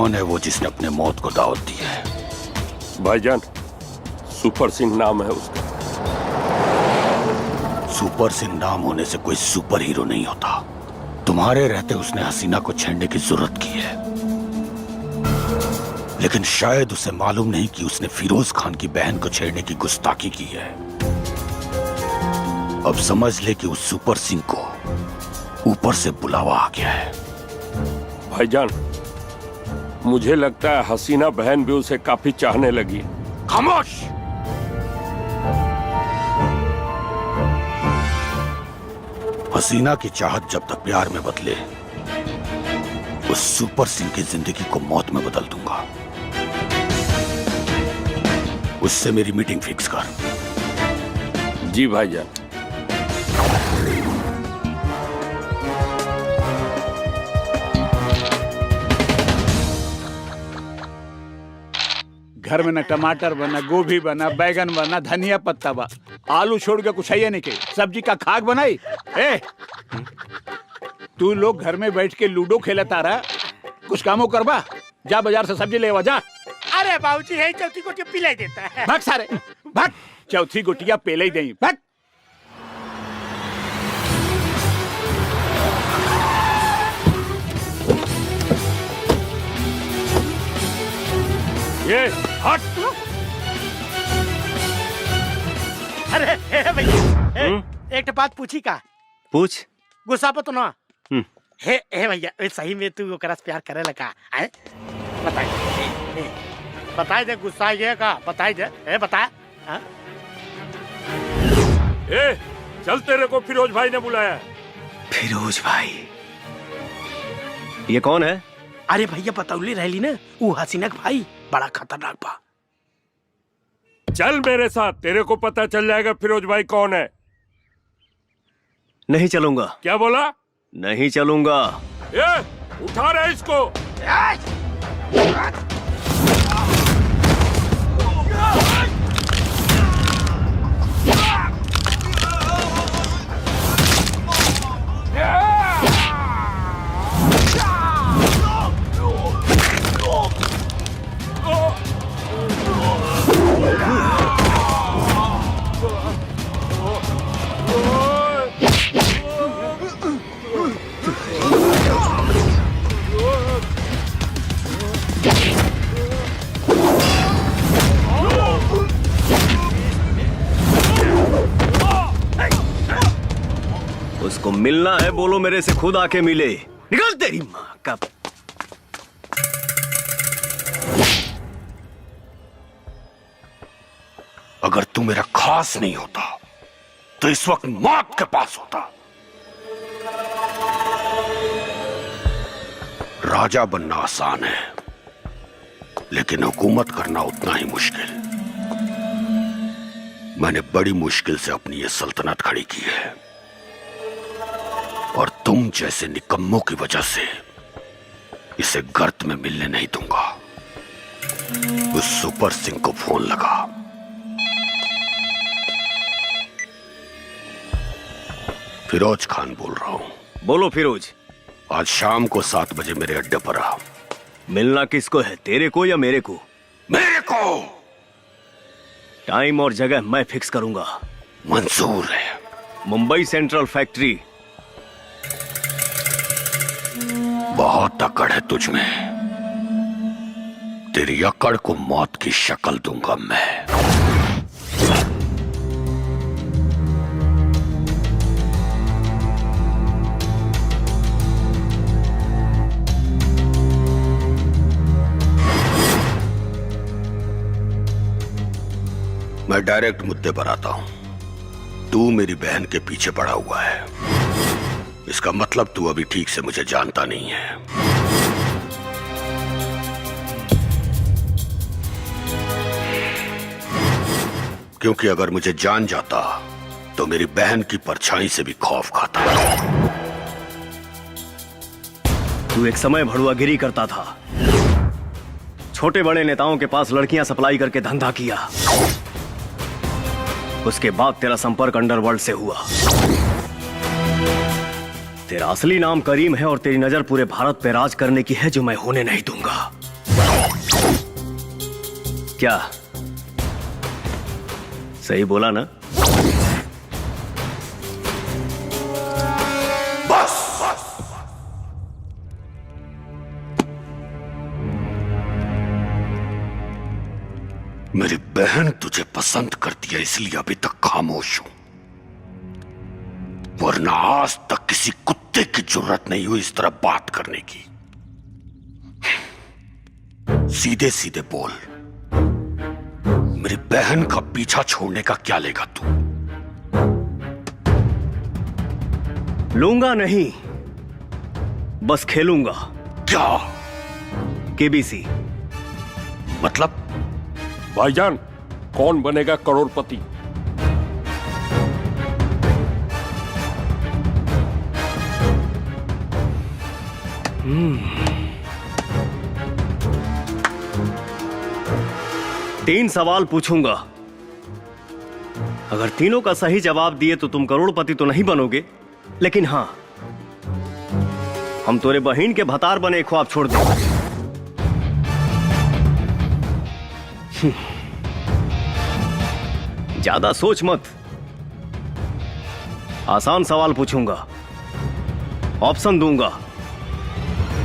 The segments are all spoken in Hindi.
कौन है वो जिसने अपने मौत को दावत दी है? भाईजान, सुपर सिंह नाम है उसका। सुपर सिंह नाम होने से कोई सुपर हीरो नहीं होता। तुम्हारे रहते उसने हसीना को छेड़ने की जरूरत की है, लेकिन शायद उसे मालूम नहीं कि उसने फिरोज खान की बहन को छेड़ने की गुस्ताखी की है। अब समझ ले कि उस सुपर सिंह को ऊपर से बुलावा आ गया है। भाईजान, मुझे लगता है हसीना बहन भी उसे काफी चाहने लगी। खामोश! हसीना की चाहत जब तक प्यार में बदले, उस सुपर सिंह की जिंदगी को मौत में बदल दूंगा। उससे मेरी मीटिंग फिक्स कर। जी भाईजान। घर में न टमाटर बना, गोभी बना, बैगन बना, धनिया पत्ता बा, आलू छोड़ के कुछ है नहीं के सब्जी का खाक बनाई। ए, तू लोग घर में बैठ के लूडो खेलता रहा, कुछ कामों करबा। जा बाजार से सब्जी ले जा। अरे बाबूजी है चौथी गोटी पिलाई देता है। भाग सारे भाग, चौथी गोटिया पेले ही दें। भाग। ये हट। अरे भैया, एक बात पूछी का? पूछ। गुस्सा पे तो ना। हे भैया, सही में तू ओकरा से प्यार करे लगा? बताए दे गुस्सा ये का, बताए दे, बता। चल, तेरे को फिरोज भाई ने बुलाया। फिरोज भाई? ये कौन है? अरे भैया बतौली रहली ना, वो हसीना का भाई बड़ा खतरनाक बा। चल मेरे साथ, तेरे को पता चल जाएगा फिरोज भाई कौन है। नहीं चलूंगा। क्या बोला? नहीं चलूंगा। उठा रहे इसको। उसको मिलना है, बोलो मेरे से खुद आके मिले। निकल तेरी माँ का। अगर तू मेरा खास नहीं होता तो इस वक्त मौत के पास होता। राजा बनना आसान है, लेकिन हुकूमत करना उतना ही मुश्किल। मैंने बड़ी मुश्किल से अपनी ये सल्तनत खड़ी की है, और तुम जैसे निकम्मों की वजह से इसे गर्त में मिलने नहीं दूंगा। उस सुपर सिंह को फोन लगा। फिरोज खान बोल रहा हूं। बोलो फिरोज। आज शाम को 7 बजे मेरे अड्डे पर आ। मिलना किसको है, तेरे को या मेरे को? मेरे को। टाइम और जगह मैं फिक्स करूंगा। मंजूर है। Mumbai central factory. बहुत अकड़ है तुझ में। तेरी अकड़ को मौत की शक्ल दूंगा मैं। मैं डायरेक्ट मुद्दे पर आता हूं। तू मेरी बहन के पीछे पड़ा हुआ है, इसका मतलब तू अभी ठीक से मुझे जानता नहीं है। क्योंकि अगर मुझे जान जाता तो मेरी बहन की परछाई से भी खौफ खाता। तू एक समय भड़ुआगिरी करता था, छोटे बड़े नेताओं के पास लड़कियां सप्लाई करके धंधा किया। उसके बाद तेरा संपर्क अंडरवर्ल्ड से हुआ। तेरा असली नाम करीम है और तेरी नजर पूरे भारत पे राज करने की है, जो मैं होने नहीं दूंगा। क्या सही बोला ना? बस मेरी बहन तुझे पसंद करती है इसलिए अभी तक खामोश हूं, वरना आज तक किसी कुत्ते की जरूरत नहीं हुई इस तरह बात करने की। सीधे सीधे बोल, मेरी बहन का पीछा छोड़ने का क्या लेगा तू? लूंगा नहीं, बस खेलूंगा। क्या केबीसी। मतलब? भाईजान, कौन बनेगा करोड़पति? तीन सवाल पूछूंगा, अगर तीनों का सही जवाब दिए तो तुम करोड़पति तो नहीं बनोगे, लेकिन हां, हम तोरे बहन के भतार बने ख्वाब छोड़ देंगे। ज्यादा सोच मत, आसान सवाल पूछूंगा, ऑप्शन दूंगा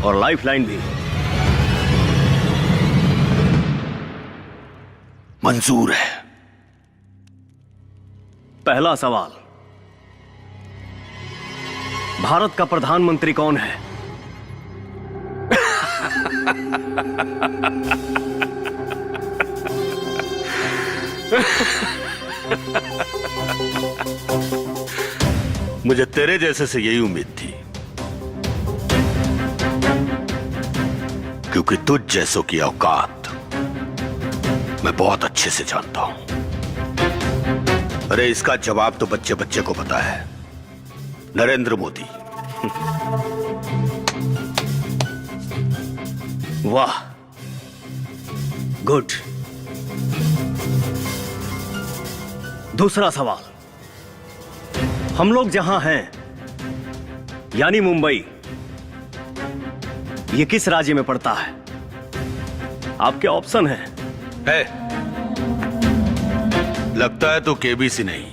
और लाइफलाइन भी। मंजूर है। पहला सवाल, भारत का प्रधानमंत्री कौन है? मुझे तेरे जैसे से यही उम्मीद थी, क्योंकि तुझ जैसों की औकात मैं बहुत अच्छे से जानता हूं। अरे इसका जवाब तो बच्चे बच्चे को पता है, नरेंद्र मोदी। वाह, गुड। दूसरा सवाल, हम लोग जहां हैं यानी मुंबई, ये किस राज्य में पड़ता है? आपके ऑप्शन हैं। लगता है तो केबीसी नहीं,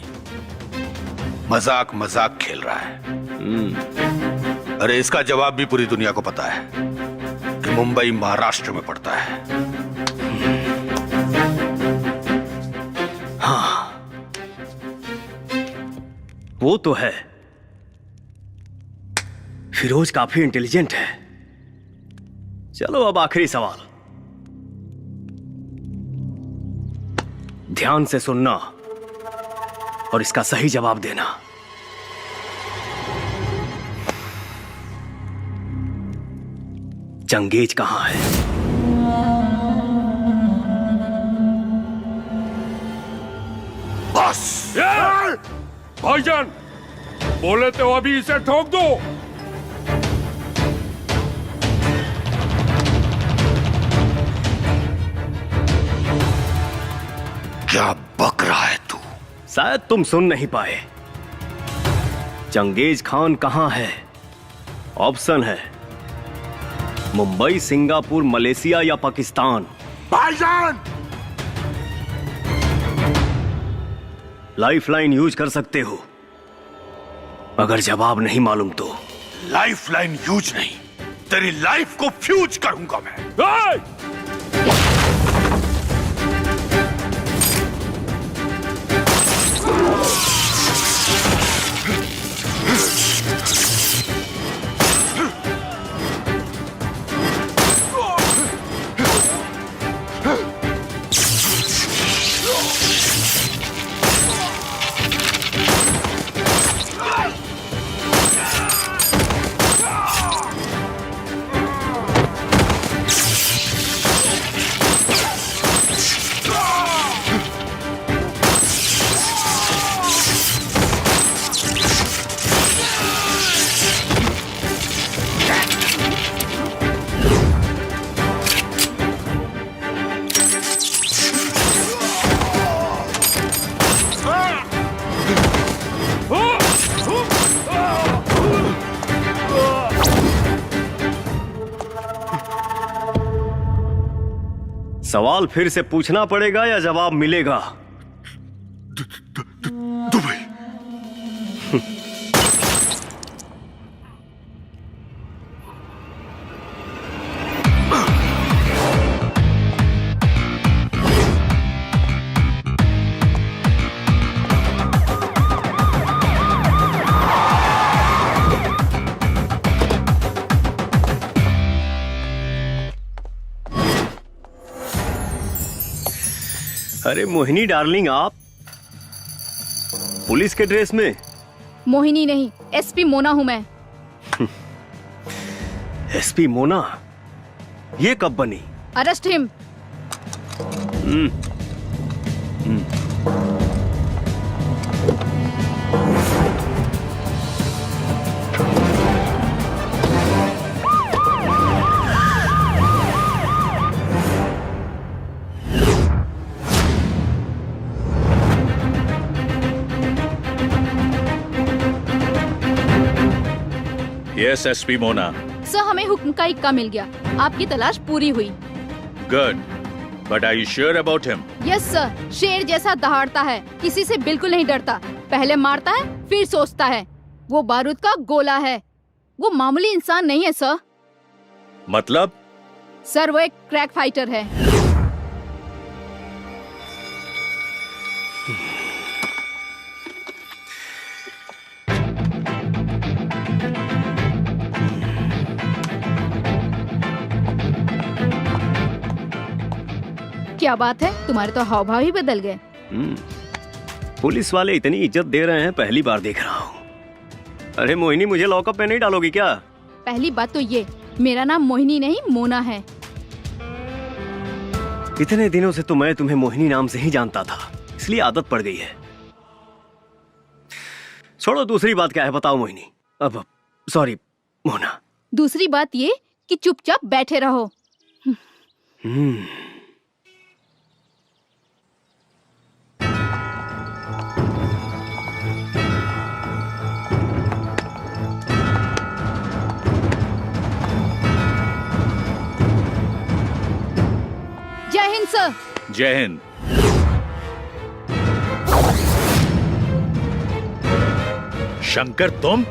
मजाक मजाक खेल रहा है। अरे इसका जवाब भी पूरी दुनिया को पता है कि मुंबई महाराष्ट्र में पड़ता है। हाँ, वो तो है। फिरोज काफी इंटेलिजेंट है। चलो अब आखिरी सवाल, ध्यान से सुनना और इसका सही जवाब देना। चंगेज कहां है? बस भाईजान, बोले तो अभी इसे ठोक दो। क्या बक रहा है तू? शायद तुम सुन नहीं पाए। चंगेज खान कहां है? ऑप्शन है मुंबई, सिंगापुर, मलेशिया या पाकिस्तान। भाईजान! लाइफलाइन यूज कर सकते हो, अगर जवाब नहीं मालूम तो। लाइफलाइन यूज नहीं, तेरी लाइफ को फ्यूज करूंगा मैं। सवाल फिर से पूछना पड़ेगा या जवाब मिलेगा? दुबई। अरे मोहिनी डार्लिंग, आप पुलिस के ड्रेस में? मोहिनी नहीं, एसपी मोना हूँ मैं। एसपी मोना? ये कब बनी? Arrest him. Yes SP Mona. Sir, हमें हुक्म का इक्का मिल गया, आपकी तलाश पूरी हुई। Good, but are you sure about him? Yes sir, शेर जैसा दहाड़ता है, किसी से बिल्कुल नहीं डरता, पहले मारता है फिर सोचता है। वो बारूद का गोला है, वो मामूली इंसान नहीं है सर। मतलब? सर, वो एक क्रैक फाइटर है। क्या बात है, तुम्हारे तो हाव भाव ही बदल गए। पुलिस वाले इतनी इज्जत दे रहे हैं, पहली बार देख रहा हूँ। अरे मोहिनी, मुझे लॉकअप में नहीं डालोगी क्या? पहली बात तो ये, मेरा नाम मोहिनी नहीं मोना है। इतने दिनों से तो मैं तुम्हें मोहिनी नाम से ही जानता था, इसलिए आदत पड़ गई है। छोड़ो, दूसरी बात क्या है बताओ मोहिनी। अब सॉरी मोना। दूसरी बात ये कि चुपचाप बैठे रहो। जय हिंद सर। जय हिंद। शंकर, तुम?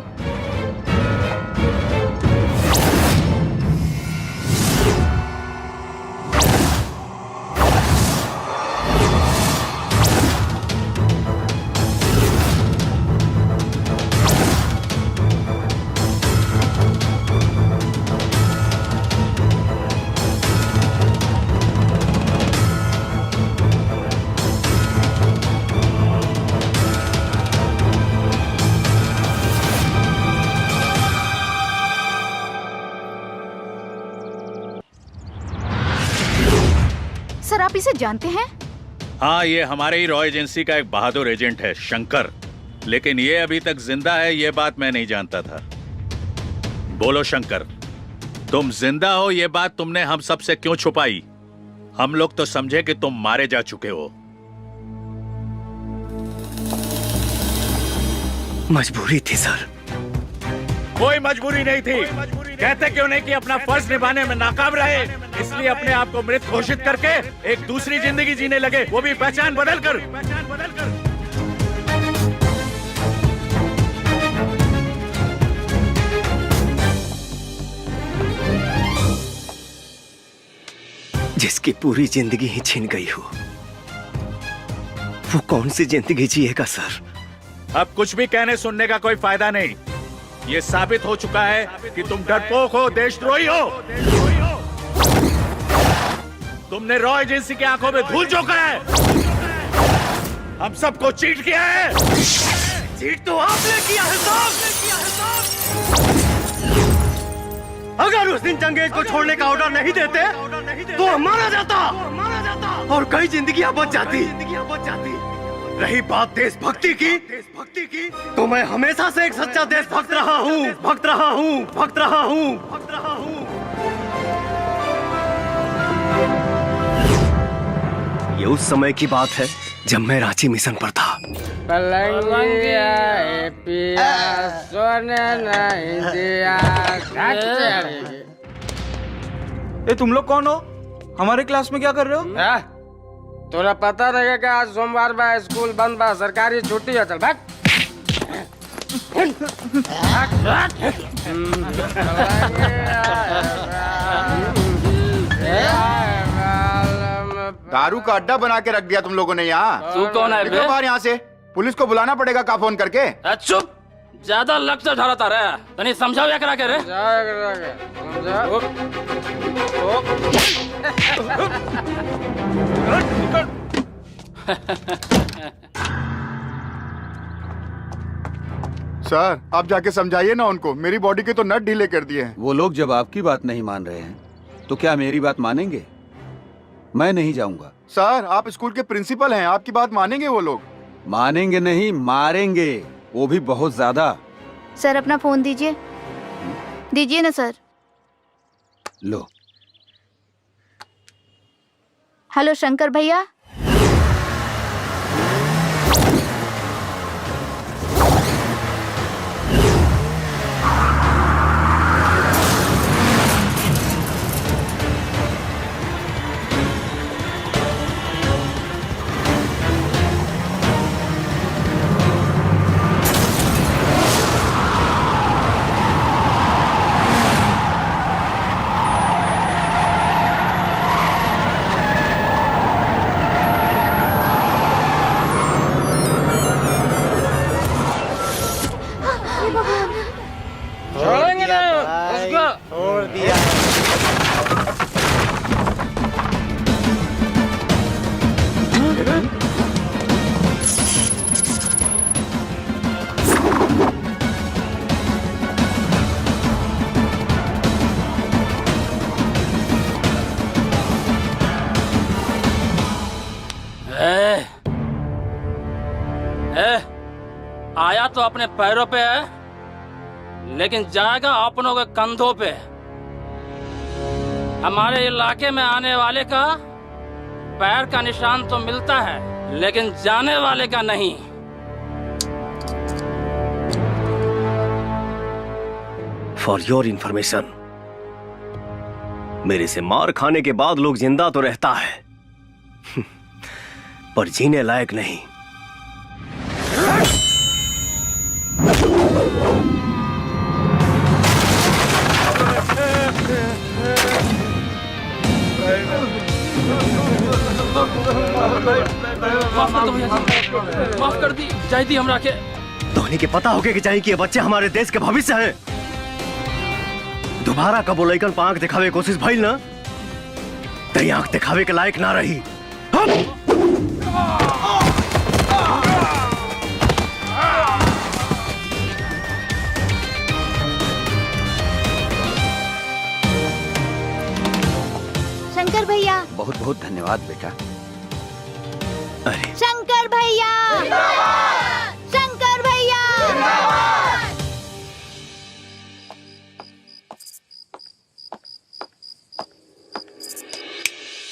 सर, आप इसे जानते हैं? हाँ, ये हमारे ही रॉ एजेंसी का एक बहादुर एजेंट है, शंकर। लेकिन ये अभी तक जिंदा है, ये बात मैं नहीं जानता था। बोलो शंकर, तुम जिंदा हो ये बात तुमने हम सबसे क्यों छुपाई? हम लोग तो समझे कि तुम मारे जा चुके हो। मजबूरी थी सर। कोई मजबूरी नहीं थी। कहते क्यों नहीं कि अपना फर्ज निभाने में नाकाम रहे, इसलिए अपने आप को मृत घोषित करके एक दूसरी जिंदगी जीने लगे, वो भी पहचान बदल कर। जिसकी पूरी जिंदगी ही छिन गई हो, वो कौन सी जिंदगी जिएगा सर? अब कुछ भी कहने सुनने का कोई फायदा नहीं। ये साबित हो चुका है कि तुम डरपोक हो, देशद्रोही हो। तुमने रॉ एजेंसी की आंखों में धूल झोंका है, हम सबको चीट किया है। चीट तो आपने किया है साहब। अगर उस दिन चंगेज को छोड़ने का ऑर्डर नहीं देते तो हम मारा जाता और कई जिंदगियां बच जाती। रही बात देशभक्ति की, तो मैं हमेशा से एक सच्चा देशभक्त रहा हूँ। ये उस समय की बात है जब मैं रांची मिशन पर था। ए, तुम लोग कौन हो? हमारे क्लास में क्या कर रहे हो? तोरा पता रहेगा कि आज सोमवार बा, स्कूल बंद बा, सरकारी छुट्टी है। चल भाग। दारू का अड्डा बना के रख दिया तुम लोगों ने यहाँ। तू कौन है बे? बाहर यहाँ से पुलिस को बुलाना पड़ेगा का फोन करके। चुप, ज्यादा लक्ष्य ढालता रहे। तनी समझाओ या करा के रे। सर आप जाके समझाइए ना उनको, मेरी बॉडी के तो नट ढीले कर दिए हैं। वो लोग जब आपकी बात नहीं मान रहे हैं तो क्या मेरी बात मानेंगे? मैं नहीं जाऊंगा। सर आप स्कूल के प्रिंसिपल हैं, आपकी बात मानेंगे वो लोग? मानेंगे नहीं, मारेंगे, वो भी बहुत ज्यादा। सर अपना फोन दीजिए। दीजिए ना सर। लो। हेलो शंकर भैया। छोड़ेंगे ना उसको। छोड़ दिया। आया तो अपने पैरों पे है, लेकिन जाएगा अपनों के कंधों पे। हमारे इलाके में आने वाले का पैर का निशान तो मिलता है, लेकिन जाने वाले का नहीं। फॉर योर इंफॉर्मेशन, मेरे से मार खाने के बाद लोग जिंदा तो रहता है पर जीने लायक नहीं। माफ कर दी जायदी हमरा के। धोनी के पता होके कि चाहिए कि ये बच्चे हमारे देश के भविष्य हैं। दोबारा कबो लइकन पर आंख दिखावे की कोशिश भइल ना, तेरी आंख दिखावे के लायक ना रही। शंकर भैया। बहुत बहुत धन्यवाद बेटा। अरे शंकर भैया। शंकर भैया।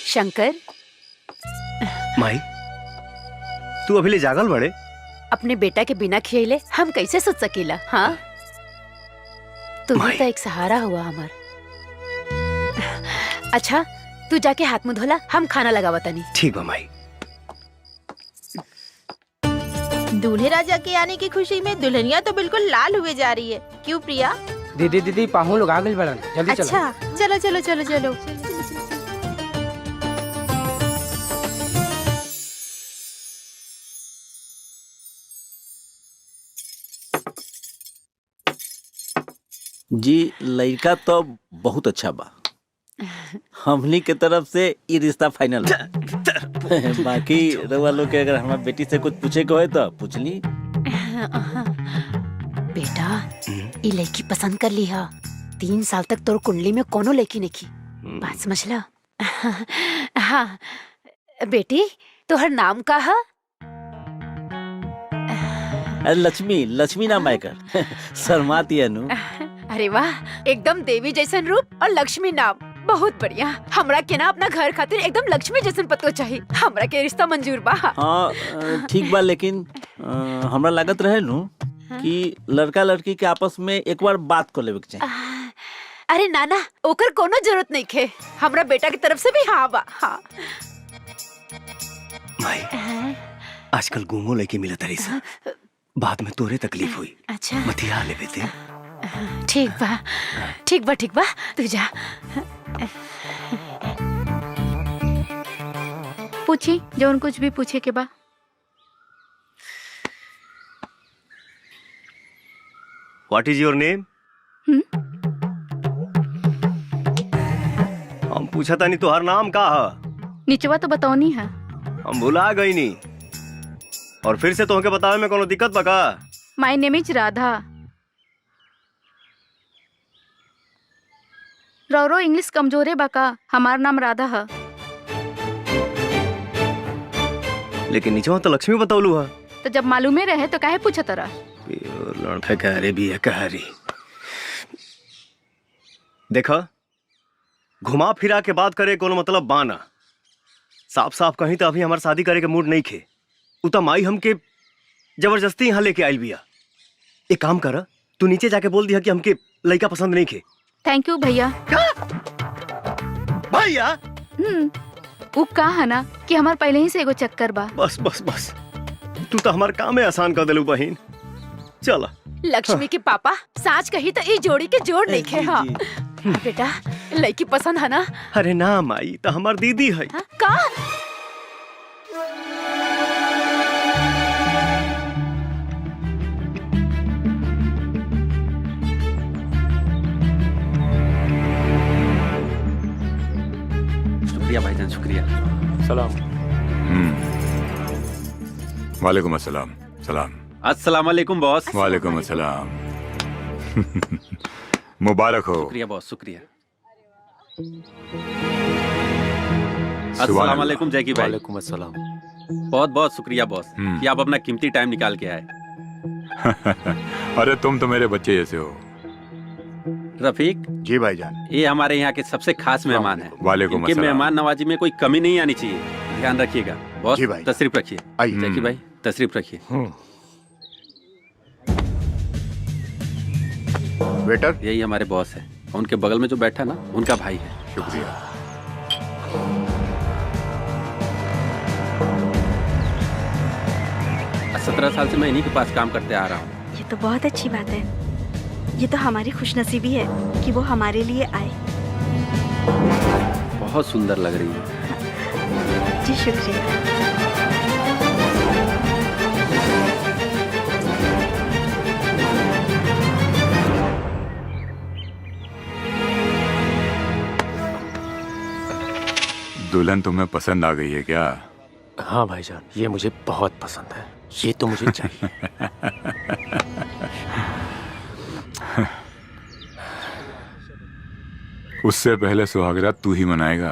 शंकर, माई तू अभी ले जागल बड़े? अपने बेटा के बिना खियले हम कैसे सोच सकीला? हाँ, तुम्हें तो एक सहारा हुआ हमार। अच्छा तू जाके हाथ मुंह धोला, हम खाना लगावा तनी। ठीक बा माई। दूल्हे राजा के आने की खुशी में दुल्हनिया तो बिल्कुल लाल हुए जा रही है। क्यों प्रिया? दीदी दीदी पाहु लोग आ गए बड़न, जल्दी चलो। अच्छा चलो चलो चलो चलो। जी लड़का तो बहुत अच्छा बा, हमनी के तरफ से ये रिश्ता फाइनल है। बाकी रउआ लोग के अगर हमारी बेटी से कुछ पूछे के होए तो पूछ ली। बेटा ये लड़की पसंद कर ली है। 3 साल तक तोर कुंडली में कोनो लड़की नहीं की, बात समझ ला। हाँ बेटी, तोहर नाम का है? लक्ष्मी, लक्ष्मी नाम है कर। शर्माती है नु। अरे वाह, एकदम देवी जैसन रूप और लक्ष्मी नाम, बहुत बढ़िया। हमरा के ना अपना घर खातिर एकदम लक्ष्मी जैसन पतो चाहिए। हमरा के रिश्ता मंजूर बा। हाँ ठीक बा, लेकिन हमरा लागत रहे नु कि लड़का लड़की के आपस में एक बार बात कर लेवे के चाहिए। अरे नाना ओकर कोनो जरूरत नहीं खे, हमरा बेटा की तरफ से भी हाँ बा। हाँ माई आजकल गुमो लेके मिला तरी सा, बाद में तोरे तकलीफ हुई। अच्छा मतिया ले बेटे। ठीक बा ठीक बा ठीक बा, तू जा। पूछी जौन कुछ भी पूछे के बा। What is your name? हम पूछा था नहीं तुहार नाम का है? निचवा तो बताओ नहीं है। हम भुला गई नहीं, और फिर से तोहके बतावे में कोनो दिक्कत बका? My name is Radha. रौरो इंग्लिश कमजोरे बका, हमार नाम राधा है। लेकिन नीचे तो लक्ष्मी बतौलू है। तो जब मालूमे रहे तो काहे पूछा तरा? लड़का कह रहे भी है कह रही। देखा घुमा फिरा के बात करे कोनो मतलब बाना। साफ साफ कहीं तो अभी हमारे शादी करे के मूड नहीं खे। उता माई हमके जबरदस्ती यहाँ लेके आयल बिया। एक काम कर, तू नीचे जाके बोल दिया कि हमके लड़का पसंद नहीं खे। थैंक यू भैया। भैया वो कहा है ना कि हमार पहले ही से एगो चक्कर बा। बस बस बस, तू तो हमारे काम में आसान कर दिलू बहन। चला लक्ष्मी के पापा साच कही तो ई जोड़ी के जोड़ नहीं खे। हाँ बेटा लड़की पसंद है ना? अरे ना माई, तो हमार दीदी है। का? शुक्रिया भाईजान शुक्रिया। सलाम। वालेकुम अस्सलाम। सलाम। अस्सलाम वालेकुम बॉस। वालेकुम अस्सलाम। मुबारक हो। शुक्रिया बॉस शुक्रिया। अस्सलाम वालेकुम जैकी भाई। वालेकुम अस्सलाम। बहुत बहुत शुक्रिया बॉस कि आप अपना कीमती टाइम निकाल के आए। अरे तुम तो मेरे बच्चे जैसे हो। रफीक जी भाईजान। ये हमारे यहाँ के सबसे खास मेहमान हैं। वालेकुम इनके अस्सलाम। मेहमान नवाजी में कोई कमी नहीं आनी चाहिए, ध्यान रखिएगा। बॉस जी भाई। तशरीफ रखिए। आइए। जैकी भाई तशरीफ रखिए। वेटर यही हमारे बॉस है, उनके बगल में जो बैठा ना उनका भाई है। शुक्रिया। 17 साल से मैं इन्हीं के पास काम करते आ रहा हूँ। ये तो बहुत अच्छी बात है। ये तो हमारी खुशनसीबी है कि वो हमारे लिए आए। बहुत सुंदर लग रही है। जी शुक्रिया। दुल्हन तुम्हें पसंद आ गई है क्या? हाँ भाईजान, ये मुझे बहुत पसंद है। ये तो मुझे चाहिए। उससे पहले सुहागरात तू ही मनाएगा।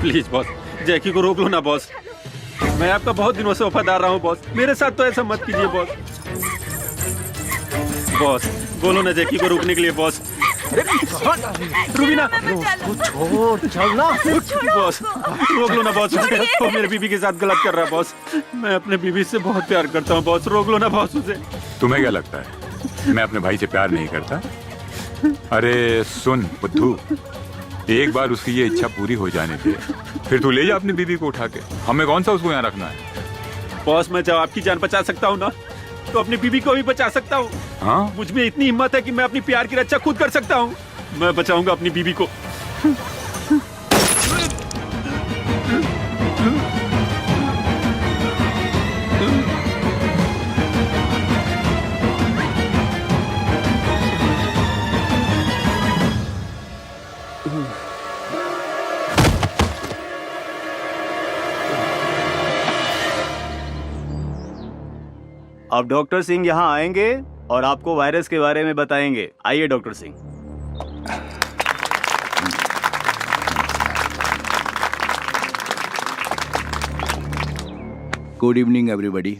प्लीज बॉस, जैकी को रोक लो ना बॉस। मैं आपका बहुत दिनों से वफादार रहा हूँ बॉस, मेरे साथ तो ऐसा मत कीजिए बॉस। बॉस बोलो ना जैकी को रोकने के लिए बॉस। रुबीना छोड़ चलना। बॉस रोक लो ना बॉस, वो मेरे बीबी के साथ गलत कर रहा है बॉस। मैं अपने बीबी से बहुत प्यार करता हूँ बॉस, रोक लो ना बॉस उसे। तुम्हें क्या लगता है मैं अपने भाई से प्यार नहीं करता? अरे सुन बुद्धू, एक बार उसकी ये इच्छा पूरी हो जाने दे, फिर तू ले जा अपनी बीबी को उठा के। हमें कौन सा उसको यहाँ रखना है? बॉस मैं जब आपकी जान बचा सकता हूँ ना, तो अपनी बीबी को भी बचा सकता हूँ। हाँ? मुझ में इतनी हिम्मत है कि मैं अपनी प्यार की रक्षा खुद कर सकता हूँ। मैं बचाऊंगा अपनी बीबी को। अब डॉक्टर सिंह यहाँ आएंगे और आपको वायरस के बारे में बताएंगे। आइए doctor Singh. Good evening everybody.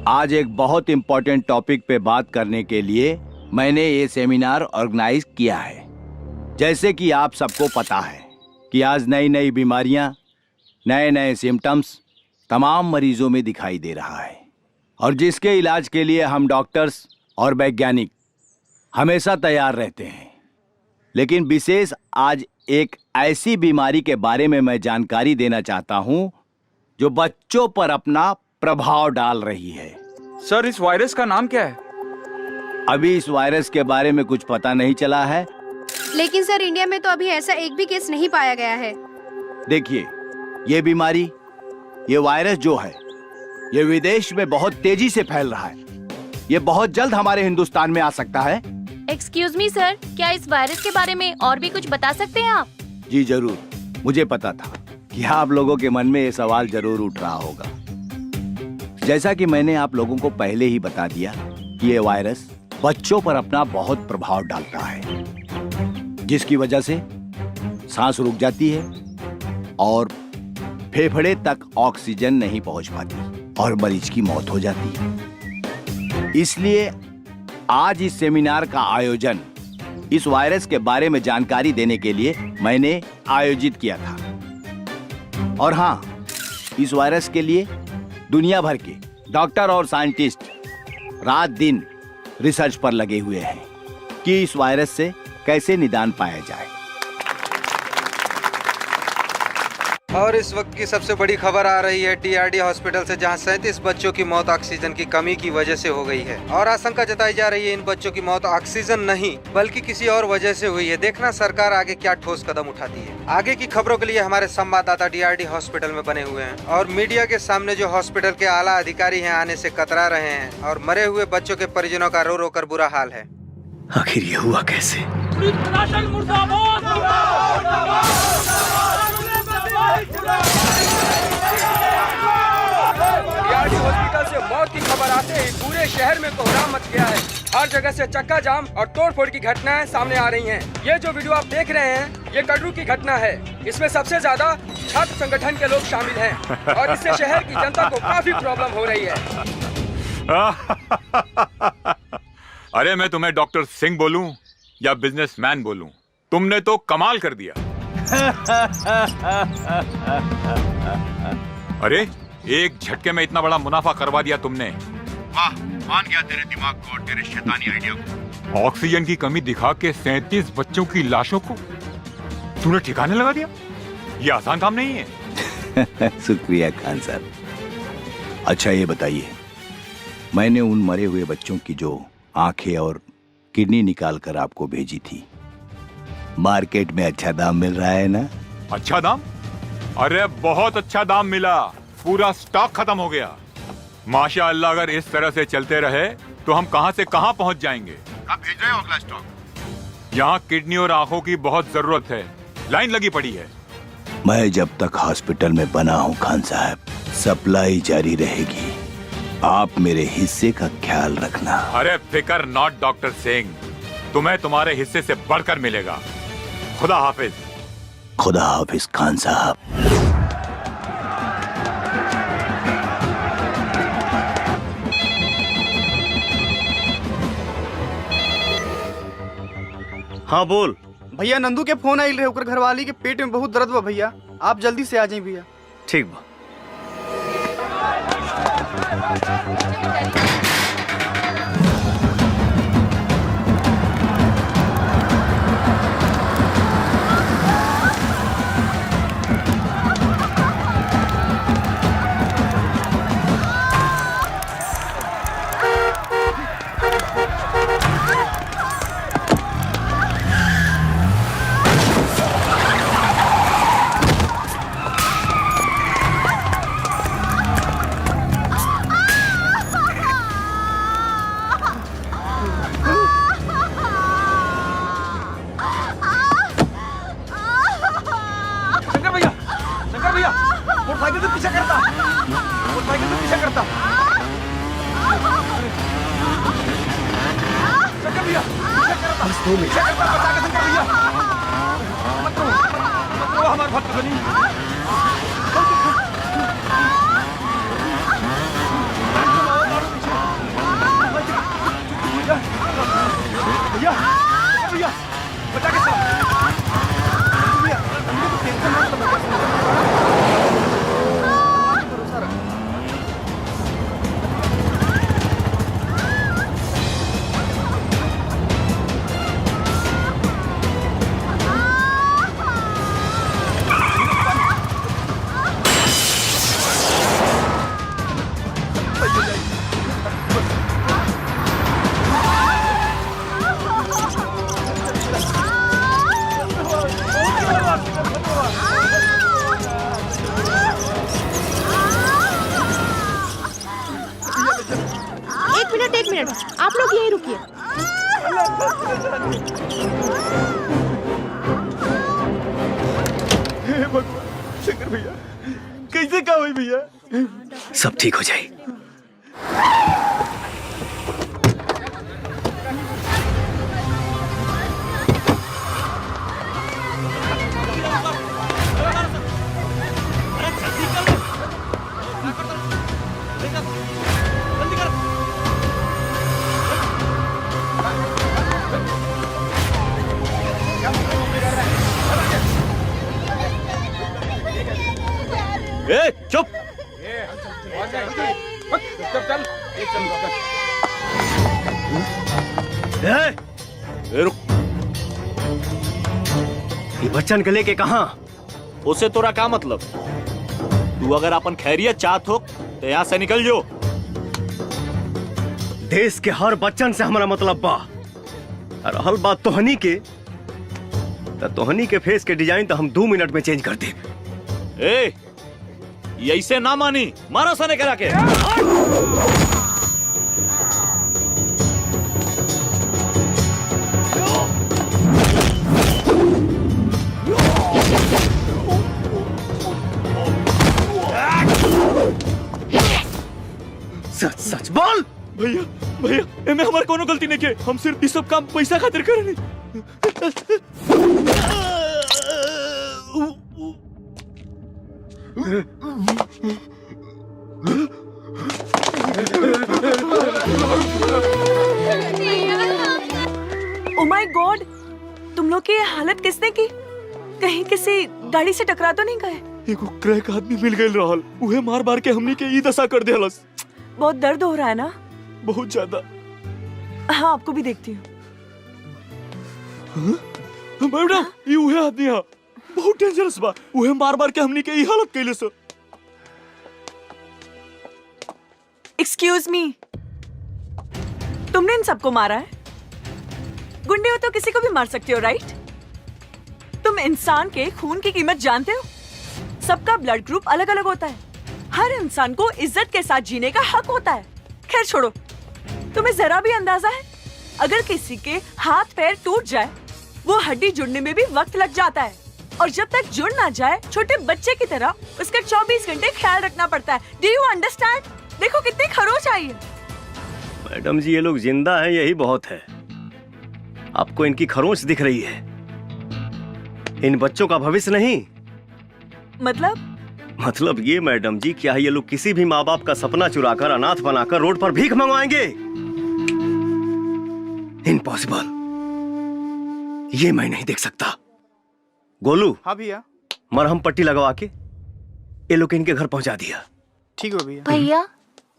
आज एक बहुत इंपॉर्टेंट टॉपिक पे बात करने के लिए मैंने ये सेमिनार ऑर्गेनाइज किया है। जैसे कि आप सबको पता है कि आज नई नई बीमारियां, नए नए सिम्टम्स तमाम मरीजों में दिखाई दे रहा है, और जिसके इलाज के लिए हम डॉक्टर्स और वैज्ञानिक हमेशा तैयार रहते हैं, लेकिन विशेष आज एक ऐसी बीमारी के बारे में मैं जानकारी देना चाहता हूं जो बच्चों पर अपना प्रभाव डाल रही है। सर, इस वायरस का नाम क्या है? अभी इस वायरस के बारे में कुछ पता नहीं चला है। लेकिन सर, इंडिया में तो अभी ऐसा एक भी केस नहीं पाया गया है। देखिए, ये बीमारी, ये वायरस जो है, ये विदेश में बहुत तेजी से फैल रहा है। ये बहुत जल्द हमारे हिंदुस्तान में आ सकता है। एक्सक्यूज मी सर, क्या इस वायरस के बारे में और भी कुछ बता सकते हैं आप? जी जरूर, मुझे पता था कि आप लोगों के मन में ये सवाल जरूर उठ रहा होगा। जैसा कि मैंने आप लोगों को पहले ही बता दिया कि ये वायरस बच्चों पर अपना बहुत प्रभाव डालता है, जिसकी वजह से सांस रुक जाती है और फेफड़े तक ऑक्सीजन नहीं पहुंच पाती और मरीज की मौत हो जाती है। इसलिए आज इस सेमिनार का आयोजन इस वायरस के बारे में जानकारी देने के लिए मैंने आयोजित किया था। और हाँ, इस वायरस के लिए दुनिया भर के डॉक्टर और साइंटिस्ट रात दिन रिसर्च पर लगे हुए हैं कि इस वायरस से कैसे निदान पाया जाए। और इस वक्त की सबसे बड़ी खबर आ रही है टीआरडी हॉस्पिटल से, जहां 37 बच्चों की मौत ऑक्सीजन की कमी की वजह से हो गई है और आशंका जताई जा रही है इन बच्चों की मौत ऑक्सीजन नहीं बल्कि किसी और वजह से हुई है। देखना सरकार आगे क्या ठोस कदम उठाती है। आगे की खबरों के लिए हमारे संवाददाता टीआरडी हॉस्पिटल में बने हुए हैं और मीडिया के सामने जो हॉस्पिटल के आला अधिकारी हैं आने से कतरा रहे हैं और मरे हुए बच्चों के परिजनों का रो रो कर बुरा हाल है। आखिर ये हुआ कैसे? टीआरडी हॉस्पिटल से मौत की खबर आते ही पूरे शहर में कोहराम मच गया है। हर जगह से चक्का जाम और तोड़फोड़ की घटनाएं सामने आ रही हैं। ये जो वीडियो आप देख रहे हैं, ये कटरू की घटना है। इसमें सबसे ज्यादा छात्र संगठन के लोग शामिल हैं और इससे शहर की जनता को काफी प्रॉब्लम हो रही है। अरे मैं तुम्हें डॉक्टर सिंह बोलूं या बिजनेसमैन बोलूं, तुमने तो कमाल कर दिया। अरे एक झटके में इतना बड़ा मुनाफा करवा दिया तुमने। वाह, मान गया तेरे दिमाग को और तेरे शैतानी आइडिया को। ऑक्सीजन की कमी दिखा के 37 बच्चों की लाशों को तूने ठिकाने लगा दिया। ये आसान काम नहीं है। शुक्रिया खान साहब। अच्छा ये बताइए, मैंने उन मरे हुए बच्चों की जो आंखें और किडनी निकाल कर आपको भेजी थी, मार्केट में अच्छा दाम मिल रहा है ना? अच्छा दाम? अरे बहुत अच्छा दाम मिला, पूरा स्टॉक खत्म हो गया। माशाअल्लाह, अगर इस तरह से चलते रहे तो हम कहां से कहां पहुंच जाएंगे। अब भेज रहे हो अगला स्टॉक? यहाँ किडनी और आंखों की बहुत जरूरत है, लाइन लगी पड़ी है। मैं जब तक हॉस्पिटल में बना हूँ खान साहब, सप्लाई जारी रहेगी। आप मेरे हिस्से का ख्याल रखना। अरे फिकर नॉट डॉक्टर सिंह, तुम्हें तुम्हारे हिस्से से बढ़कर मिलेगा। खुदा हाफिज। खुदा हाफिज खान साहब। हाँ बोल। भैया, नंदू के फोन आइल रहे, ओकर घरवाली के पेट में बहुत दर्द बा भैया, आप जल्दी से आ जाइए भैया। ठीक बा। एक मिनट आप लोग यहीं रुकिए। हे भगवान, शंकर भैया कैसे का हुई भैया? सब ठीक हो जाए। ए, चुप। ये बच्चन के लेके कहाँ? उसे तोरा का मतलब? तू अगर अपन खैरियत चाहत हो तो यहाँ से निकल जो। देश के हर बच्चन से हमारा मतलब बा। और हल बात तोहनी के, तो तोहनी के फेस के डिजाइन तो हम 2 मिनट में चेंज कर दे। ए, ऐसे ना मानी, मारो सने करा के। सच सच बोल। भैया भैया, एमे हमार कोनो गलती नहीं के। हम सिर्फ ये सब काम पैसा खातिर करनी। ओ माय गॉड, तुम लोग की ये हालत किसने की? कहीं किसी गाड़ी से टकरा तो नहीं गए? एगो क्रैक आदमी मिल गए रहल, उहे मार मार के हमनी के ई दशा कर देहलस। बहुत दर्द हो रहा है ना? बहुत ज्यादा। हाँ, आपको भी देखती हूँ। मैडम, ये उहे आदमी है, बहुत डेंजरस बा। उहे मार मार के हमनी के ई हालत कैले सर। एक्सक्यूज मी, तुमने इन सबको मारा है? गुंडे हो तो किसी को भी मार सकते हो, राइट? तुम इंसान के खून की कीमत जानते हो? सबका ब्लड ग्रुप अलग अलग होता है। हर इंसान को इज्जत के साथ जीने का हक होता है। खैर छोड़ो, तुम्हें जरा भी अंदाजा है अगर किसी के हाथ पैर टूट जाए, वो हड्डी जुड़ने में भी वक्त लग जाता है, और जब तक जुड़ ना जाए छोटे बच्चे की तरह उसका 24 घंटे ख्याल रखना पड़ता है। Do you understand? देखो कितनी खरोच आई है। मैडम जी, ये लोग जिंदा हैं, यही बहुत है। आपको इनकी खरोंच दिख रही है, इन बच्चों का भविष्य नहीं। मतलब ये मैडम जी, क्या ये लोग किसी भी माँ बाप का सपना चुराकर, अनाथ बनाकर रोड पर भीख मंगवाएंगे? इम्पॉसिबल, ये मैं नहीं देख सकता। गोलू। हाँ भैया। मरहम पट्टी लगवा के ये लोग इनके घर पहुंचा दिया। ठीक है भैया। भैया,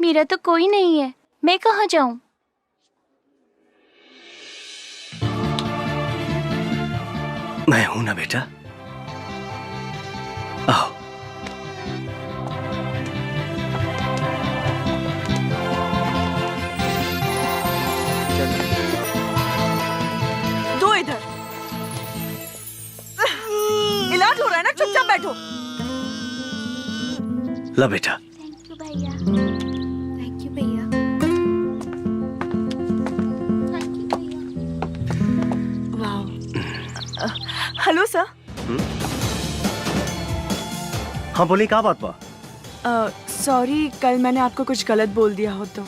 मेरा तो कोई नहीं है, मैं कहाँ जाऊँ? मैं हूं ना बेटा, आओ। दो इधर। इलाज हो रहा है ना, चुपचाप बैठो। ला बेटा। थैंक यू भैया। थैंक यू भैया। Hello sir. हाँ बोली, क्या बात बा? सॉरी, कल मैंने आपको कुछ गलत बोल दिया हो तो।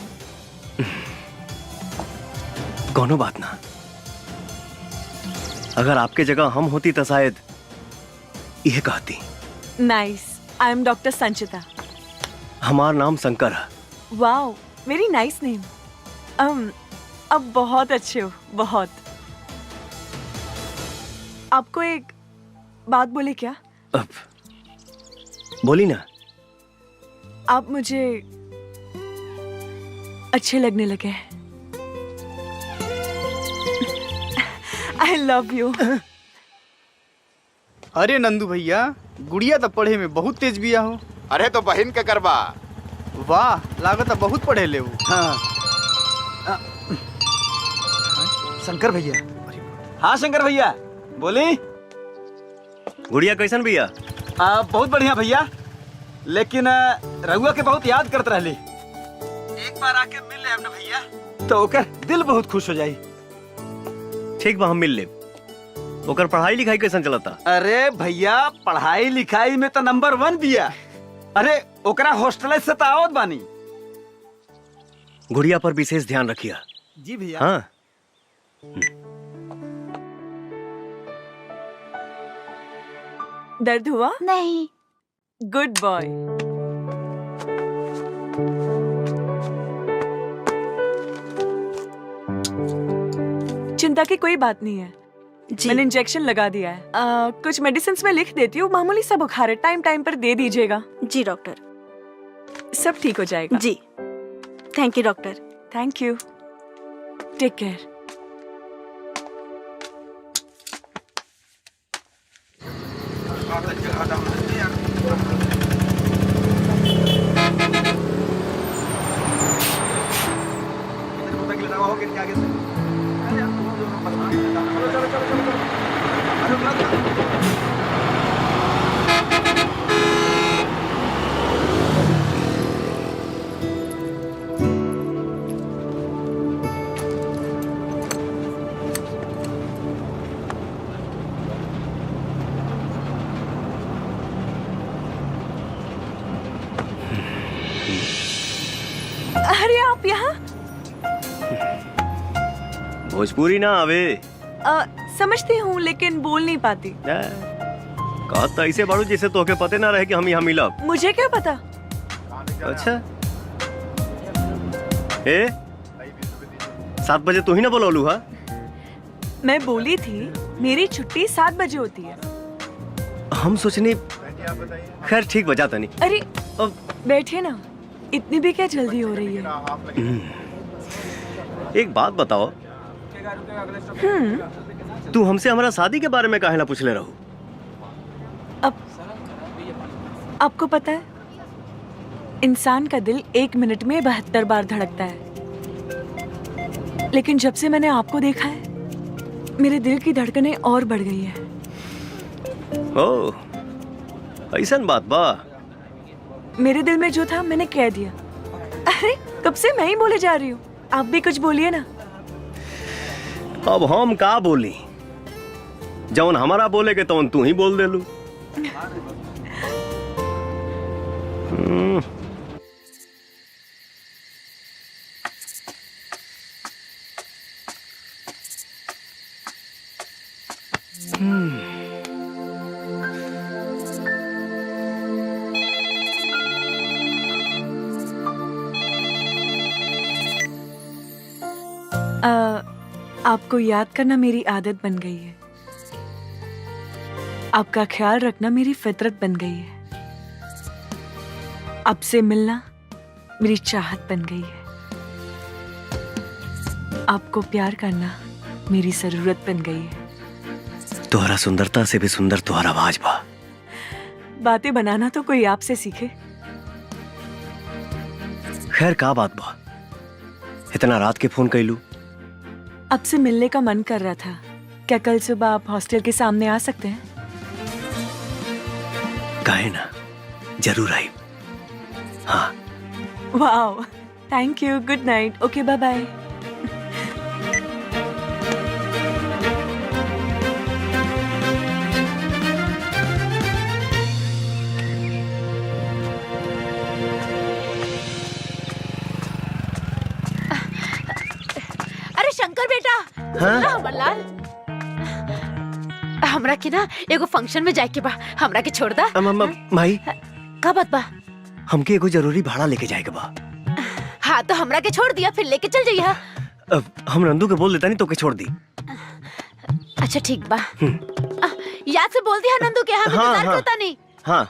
कोनो बात ना। अगर आपके जगह हम होती तो शायद यह कहती। नाइस, आई एम डॉक्टर संचिता। हमारा नाम शंकर है। Wow, very nice name. अब बहुत अच्छे हो, बहुत। आपको एक बात बोले क्या? अब बोली ना। आप मुझे अच्छे लगने लगे हैं। I love you. अरे नंदू भैया, गुड़िया तो पढ़े में बहुत तेज बिया हो। अरे तो बहन के करवा। वाह, लागत बहुत पढ़े ले वो। हाँ। शंकर भैया। हाँ शंकर भैया, बोली। गुड़िया कैसन भैया? बहुत बढ़िया भैया, लेकिन रघुआ के बहुत याद करते रहली। एक बार आके मिल ले अपने भैया तो ओकर दिल बहुत खुश हो जाई। ठीक बा, हम मिल ले। ओकर पढ़ाई लिखाई कैसन चलता? अरे भैया पढ़ाई लिखाई में तो नंबर 1 बिया। अरे ओकरा हॉस्टल से तो आवत बानी। गुड़िया पर विशेष ध्यान रखिया। जी भैया। हाँ। दर्द हुआ? नहीं। Good boy. चिंता की कोई बात नहीं है। मैंने इंजेक्शन लगा दिया है। कुछ मेडिसिन में लिख देती हूँ, मामूली सा बुखार है, टाइम टाइम पर दे दीजिएगा। जी डॉक्टर। सब ठीक हो जाएगा। जी thank you doctor. Thank you. Take care. अरे आप यहाँ? भोजपुरी ना आवे। समझती हूँ लेकिन बोल नहीं पाती। कहत तो ऐसे बाड़ू जैसे तोके पते ना रहे कि हम यहाँ मिलब। मुझे क्या पता। अच्छा। 7 बजे तू ही ना बोलौलू? हा? मैं बोली थी मेरी छुट्टी 7 बजे होती है। हम सोचनी खैर ठीक बजा तनी। अरे बैठिए ना, इतनी भी क्या जल्दी हो रही है? एक बात बताओ, तू हमसे हमारा शादी के बारे में काहे ना पूछले रहू? आपको पता है इंसान का दिल 1 मिनट में 72 बार धड़कता है, लेकिन जब से मैंने आपको देखा है मेरे दिल की धड़कनें और बढ़ गई है। ओह, ऐसन बात बा। मेरे दिल में जो था मैंने कह दिया। अरे कब से मैं ही बोले जा रही हूँ, आप भी कुछ बोलिए ना। अब हम का बोली? जौन हमारा बोले के तौन तू ही बोल दे लू। आपको याद करना मेरी आदत बन गई है। आपका ख्याल रखना मेरी फितरत बन गई है। आपसे मिलना मेरी चाहत बन गई है। आपको प्यार करना मेरी जरूरत बन गई है। तुम्हारा सुंदरता से भी सुंदर तुम्हारा आवाज बा। बातें बनाना तो कोई आपसे सीखे। खैर का बात बा, इतना रात के फोन कैलू? आपसे मिलने का मन कर रहा था। क्या कल सुबह आप हॉस्टल के सामने आ सकते हैं? काहे ना, जरूर आई। हाँ। वाह, thank you. Good night. Okay, bye bye. अरे शंकर बेटा, हाँ? हमरलाल, हमरा के ना एगो फंक्शन में जाए के बा, हमरा के छोड़ दा। माई, का बात बा? हमके एगो जरूरी भाड़ा लेके जाए के बा। हाँ तो हमरा के छोड़ दिया, फिर लेके चल जाइए। हम नंदू के बोल देता नहीं तो के छोड़ दी। अच्छा ठीक बा। याद से बोल दिया नंदू के, हम इंतजार करता नहीं। हाँ।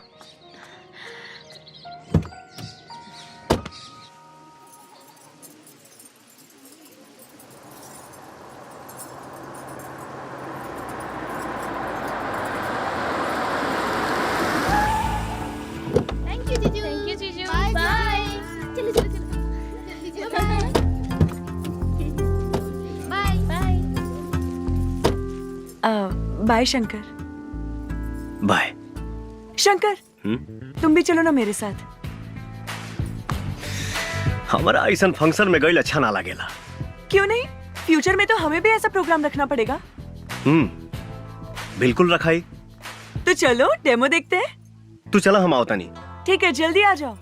बाय शंकर। बाय शंकर। तुम भी चलो ना मेरे साथ। हमारा ऐसा फंक्शन में गई अच्छा ना लगेला। क्यों नहीं, फ्यूचर में तो हमें भी ऐसा प्रोग्राम रखना पड़ेगा। बिल्कुल रखाई। तो चलो डेमो देखते हैं। तू चला, हम आओ तनी। ठीक है, जल्दी आ जाओ।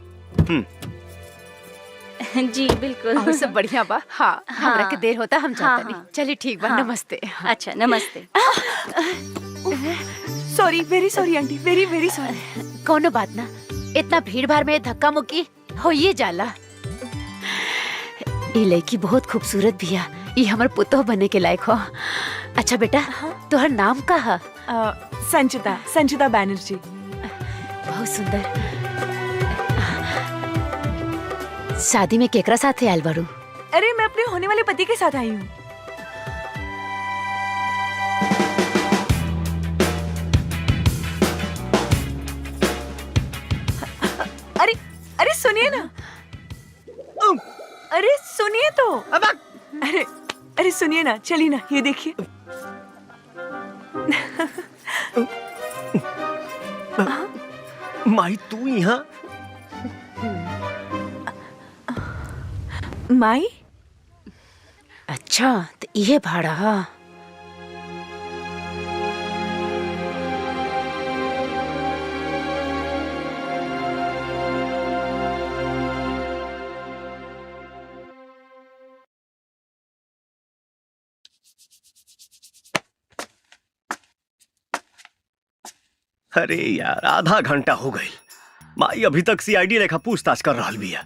जी बिल्कुल। और सब बढ़िया बा। हाँ, हमरा के देर होता, हम जाते नहीं। चलिए ठीक बा। नमस्ते। अच्छा नमस्ते। Sorry, very sorry aunty, very very sorry. कोनो बात ना, इतना भीड़ भाड़ में धक्का मुक्की हो ये जाला। ये लड़की बहुत खूबसूरत भी है, ये हमार पुतोह बनने के लायक हो। अच्छा बेटा, तोहर नाम का है? संचिता, संचिता बैनर्जी। बहुत सुंदर। शादी में केकरा साथ आयल बारू? अरे मैं अपने होने वाले पति के साथ आई हूँ। अरे अरे सुनिए ना, अरे सुनिए तो। अरे अरे सुनिए ना, चलिए ना, ये देखिए। माई तू यहाँ? माई? अच्छा, तो ये भाड़ा। अरे यार, आधा घंटा हो गई, माई अभी तक सीआईडी लेखा पूछताछ कर रहा भी है।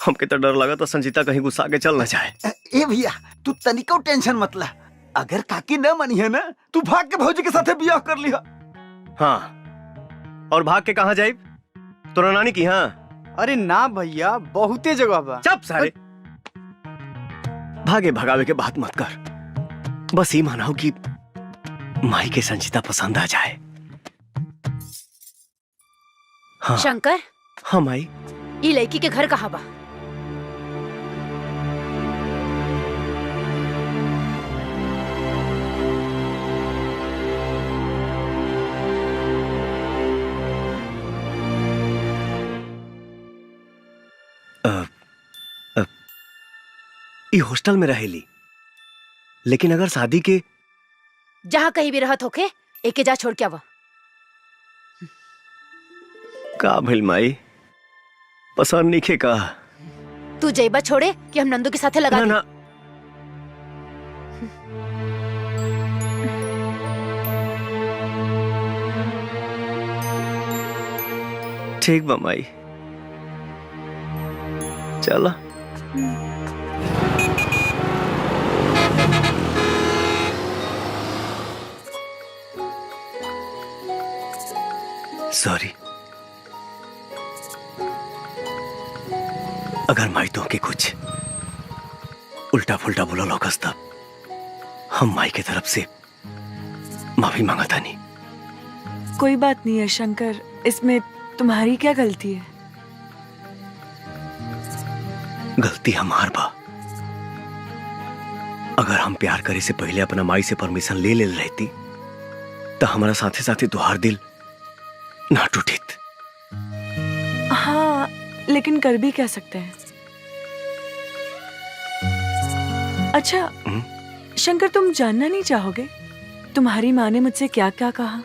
हमके तो डर लगा था संजीता कहीं गुस्सा के चल न जाए। ए भैया, तू तनिको टेंशन मत ला। अगर काकी न मनी है ना, तू भाग के भौजी के साथे बियाह कर लिया। हाँ, और भाग के कहाँ जाए? तोरा नानी की? हाँ। अरे ना भैया, बहुते जगह बा। चुप सारे, भागे भगावे के बात मत कर। बस ये मानाओ कि माई के संजीता पसंद आ जाए। हाँ। शंकर। हाँ माई। ये लड़की के घर कहाँ बा? ये हॉस्टल में रहेली, लेकिन अगर शादी के जहाँ कहीं भी रहत होके, एके जा छोड़ के आवा। का भइल माई, पसंद नहीं खे का? तू जैबा छोड़े कि हम नंदू के साथे लगा ना, ठीक बा माई, चला। सॉरी, अगर माई तो के कुछ उल्टा फुल्टा बोला लोकस तब हम माई की तरफ से माफी मांगा था। नहीं, कोई बात नहीं है शंकर, इसमें तुम्हारी क्या गलती है? गलती हमार बा। अगर हम प्यार करे से पहले अपना माई से परमिशन ले रहती तो हमारा साथे साथे तुहार दिल ना टूटित। हाँ, लेकिन कर भी क्या सकते हैं। अच्छा शंकर, तुम जानना नहीं चाहोगे तुम्हारी माँ ने मुझसे क्या क्या कहा?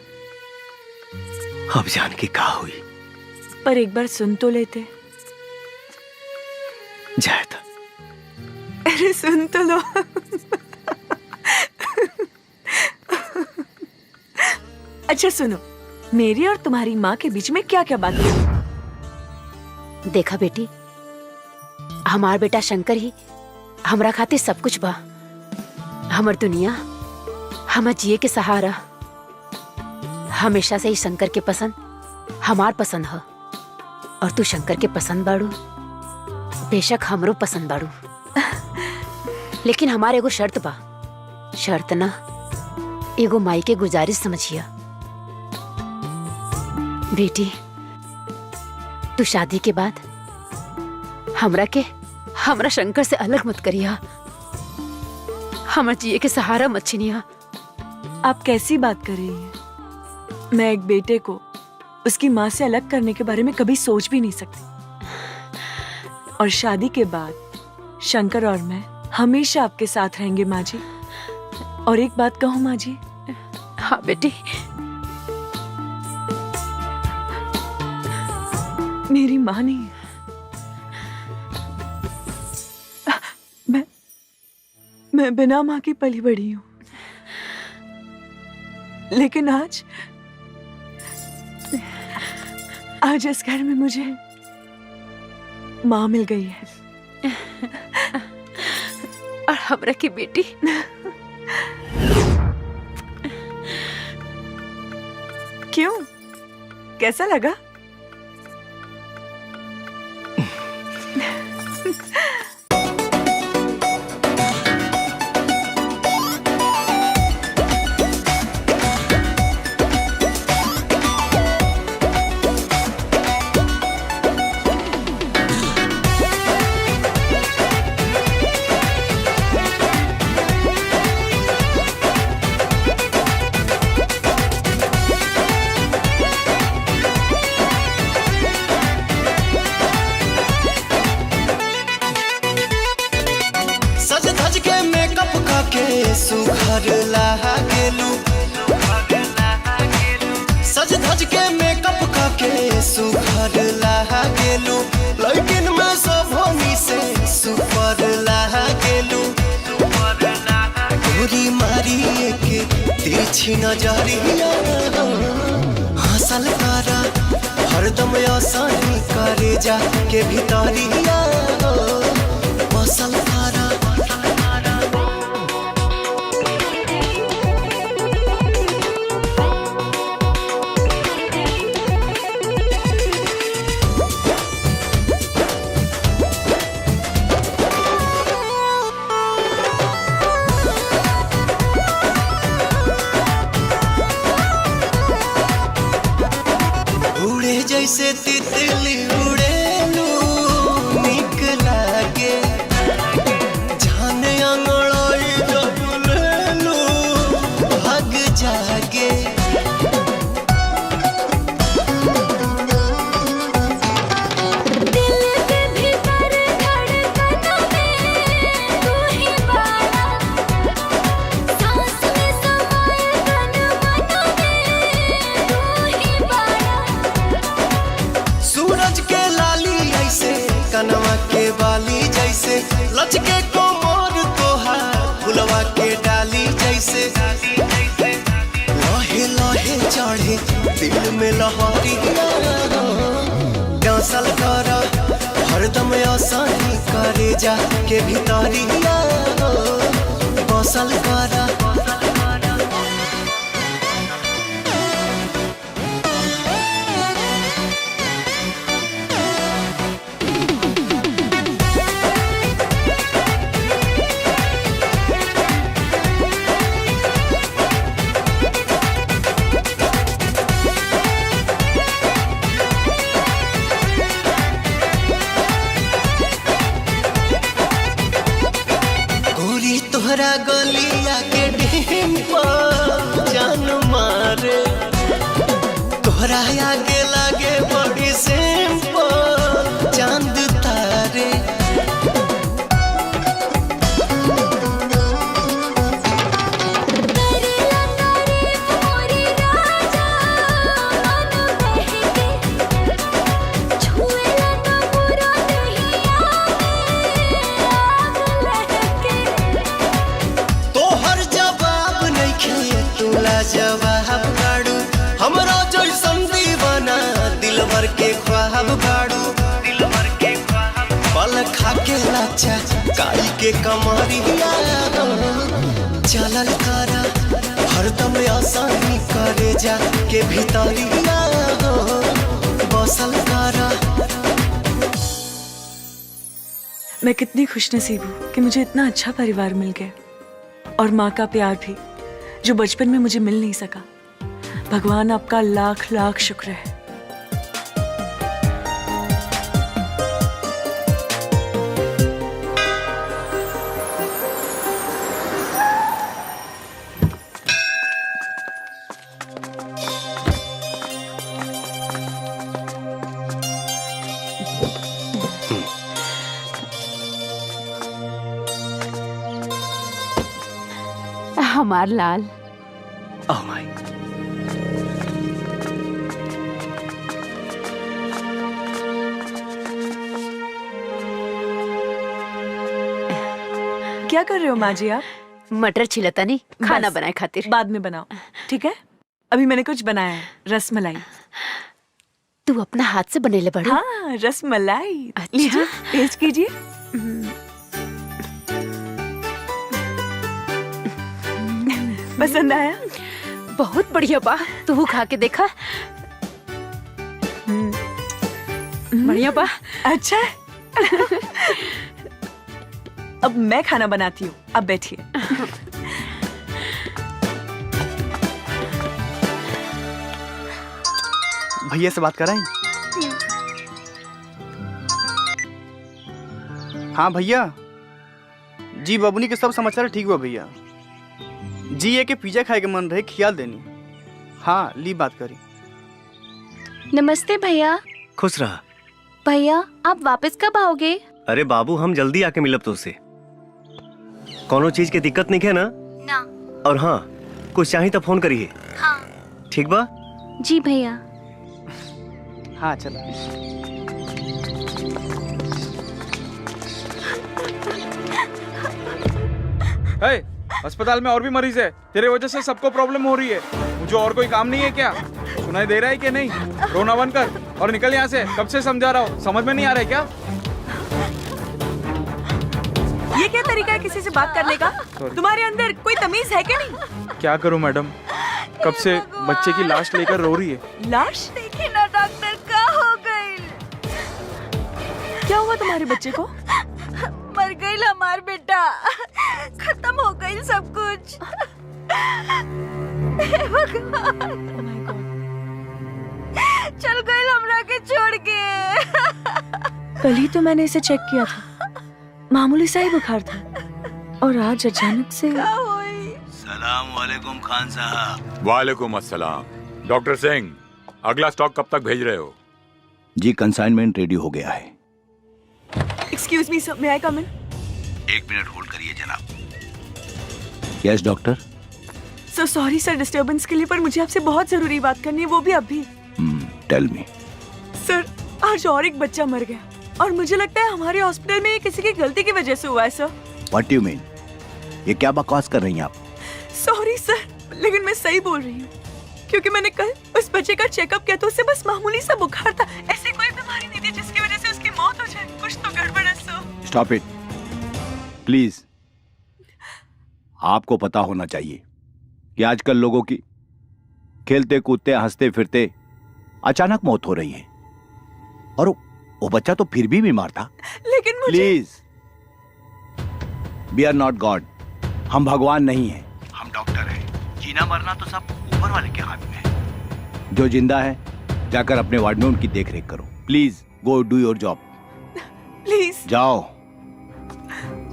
अब जान के का हुई, पर एक बार सुन तो लेते। जाए था। अरे सुन तो लो। अच्छा सुनो, मेरी और तुम्हारी माँ के बीच में क्या क्या बात है? देखा बेटी, हमार बेटा शंकर ही हमरा खातिर सब कुछ बा। हमर दुनिया, हमर जिए के सहारा। हमेशा से ही शंकर के पसंद हमार पसंद है, और तू शंकर के पसंद बाड़ू, बेशक हमरो पसंद बाड़ू। लेकिन हमारे एगो शर्त बा। शर्त ना, एगो माई के गुजारिश समझिया। बेटी, तू शादी के बाद हमरा शंकर से अलग मत करिया। हमर जिए के सहारा मत छीनिया। आप कैसी बात कर रही हैं? मैं एक बेटे को उसकी माँ से अलग करने के बारे में कभी सोच भी नहीं सकती। और शादी के बाद शंकर और मैं हमेशा आपके साथ रहेंगे माँ जी। और एक बात कहूँ माँ जी? हाँ बेटी। मेरी माँ नहीं, मैं बिना माँ की पली बड़ी हूँ, लेकिन आज इस घर में मुझे माँ मिल गई है। और हमरा की बेटी क्यों, कैसा लगा? सज धज के मेकअप काके सुघर लागेलू, सज धज के मेकअप काके सुघर लागेलू, लेकिन मैं सब होनी से सुपर लागेलू। गोरी मारी के तिरछी नजरिया हंसल करा, हरदम आसानी करे जा के भितरिया मसल करा। उड़े जैसे तितली उड़ेलू निक लागे, जाने अंगड़ाई जब लेलू भाग जागे। दिल के भीतर धड़कनों में तू ही बाड़ा, सांस में समाए तन मनों में तू ही बाड़ा। सूरज के लाली ऐसे कनवा के बाली जैसे, लचके कोमर तोहार फुलवा के डाली जैसे, लहे लहे चढ़े दिल में लहरी डांसल करा, हरदम आसानी करे जा के भितरिया बसल करा। गोरी तोहरा गलिया के डिम्पल जान मारे, तोहरा आगे लागे बड़ी सिंपल चांद तारे। तोहर जवाब नहीं खे तुला जवाब गाड़ू, हमरा जैसन दीवाना दिलवर के ख्वाब गाड़ू। पल खा के लाचा काई के कमरिया चलल करा, हरदम आसानी करे जा के भितरिया बसल करा। मैं कितनी खुशनसीब हूँ कि मुझे इतना अच्छा परिवार मिल गया, और माँ का प्यार भी जो बचपन में मुझे मिल नहीं सका। भगवान आपका लाख लाख शुक्र है। हमार लाल। Oh my. क्या कर रहे हो माँ जी आप? मटर छिलता नहीं, खाना बस, बनाए खातिर। बाद में बनाओ, ठीक है? अभी मैंने कुछ बनाया है, रसमलाई। तू अपना हाथ से बनेले बड़ी? हाँ, रसमलाई। अच्छा? लीजिए, टेस्ट कीजिए। पसंद आया? बहुत बढ़िया बा, तू खा के देखा। बढ़िया बा। अच्छा है। अब मैं खाना बनाती हूँ, अब बैठिए। भैया से बात कराएं? हाँ भैया जी, बबुनी के सब समाचार ठीक हुआ भैया जी। ये के पिज्जा खाए के मन रहे, खियाल देनी। हाँ ली बात करी। नमस्ते भैया। खुश रहा। भैया आप वापस कब आओगे? अरे बाबू, हम जल्दी आके मिलब तो उससे। कोनो चीज के दिक्कत नहीं है ना? ना। और हाँ, कुछ चाहिए तो फोन करिए। हाँ। ठीक बा? जी भैया। हाँ चलो। अस्पताल में और भी मरीज है, तेरे वजह से सबको प्रॉब्लम हो रही है। मुझे और कोई काम नहीं है क्या? सुनाई दे रहा है कि नहीं? रोना बंद कर और निकल यहाँ से। कब से समझा रहा हूँ, समझ में नहीं आ रहा है क्या? ये क्या तरीका है किसी से बात करने का? तुम्हारे अंदर कोई तमीज है क्या नहीं? क्या करूँ मैडम, कब से बच्चे की लाश लेकर रो रही है। लाश? देखिए ना डॉक्टर, क्या हो गई? क्या हुआ तुम्हारे बच्चे को? मर गई हमार बेटा, खत्म हो गई सब कुछ। हे भगवान, चल गई हमरा के छोड़ के। कल ही तो मैंने इसे चेक किया था, मामूली सा ही बुखार था, और आज अचानक से। सलाम वालेकुम खान साहब। वालेकुम अस्सलाम। डॉक्टर सिंह, अगला स्टॉक कब तक भेज रहे हो? जी कंसाइनमेंट रेडी हो गया है। एक्सक्यूज मी सर, मे आई कम इन? 1 मिनट होल्ड करिए जनाब। Yes doctor. So sorry sir disturbance के लिए, पर मुझे आपसे बहुत जरूरी बात करनी है, वो भी अभी। Tell me. सर आज और एक बच्चा मर गया, और मुझे लगता है हमारे हॉस्पिटल में ये किसी की गलती की वजह से हुआ है sir. What do you mean? ये क्या बकवास कर रही हैं आप? सॉरी सर, लेकिन मैं सही बोल रही हूँ, क्योंकि मैंने कल उस बच्चे का चेकअप किया तो उसे बस मामूली सा बुखार था, ऐसी कोई बीमारी नहीं थी जिसकी वजह से उसकी मौत हो जाए। कुछ तो गड़बड़ है सर। Stop it please. आपको पता होना चाहिए कि आजकल लोगों की खेलते कूदते हंसते फिरते अचानक मौत हो रही है, और वो बच्चा तो फिर भी बीमार था। लेकिन मुझे। Please, we are not God. हम भगवान नहीं हैं, हम डॉक्टर हैं। जीना मरना तो सब ऊपर वाले के हाथ में है। जो जिंदा है जाकर अपने वार्ड में उनकी देखरेख करो। Please go do your job. Please जाओ।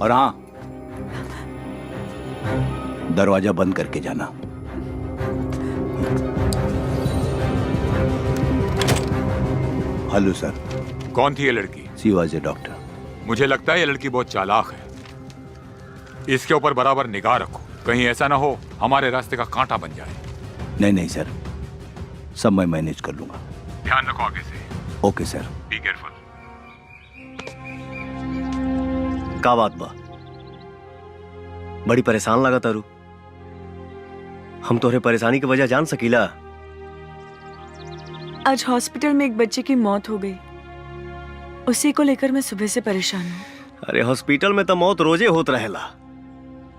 और हाँ, दरवाजा बंद करके जाना। Hello sir. कौन थी ये लड़की? She was a doctor. मुझे लगता है ये लड़की बहुत चालाक है, इसके ऊपर बराबर निगाह रखो, कहीं ऐसा ना हो हमारे रास्ते का कांटा बन जाए। नहीं नहीं सर, सब मैं मैनेज कर लूंगा। ध्यान रखो आगे से। Okay sir. Be careful. का बात बा? बड़ी परेशान लगा तारू। हम तोहरे परेशानी की वजह जान सकीला? आज हॉस्पिटल में एक बच्चे की मौत हो गई, उसी को लेकर मैं सुबह से परेशान हूँ। अरे हॉस्पिटल में तो मौत रोजे होत रहेला,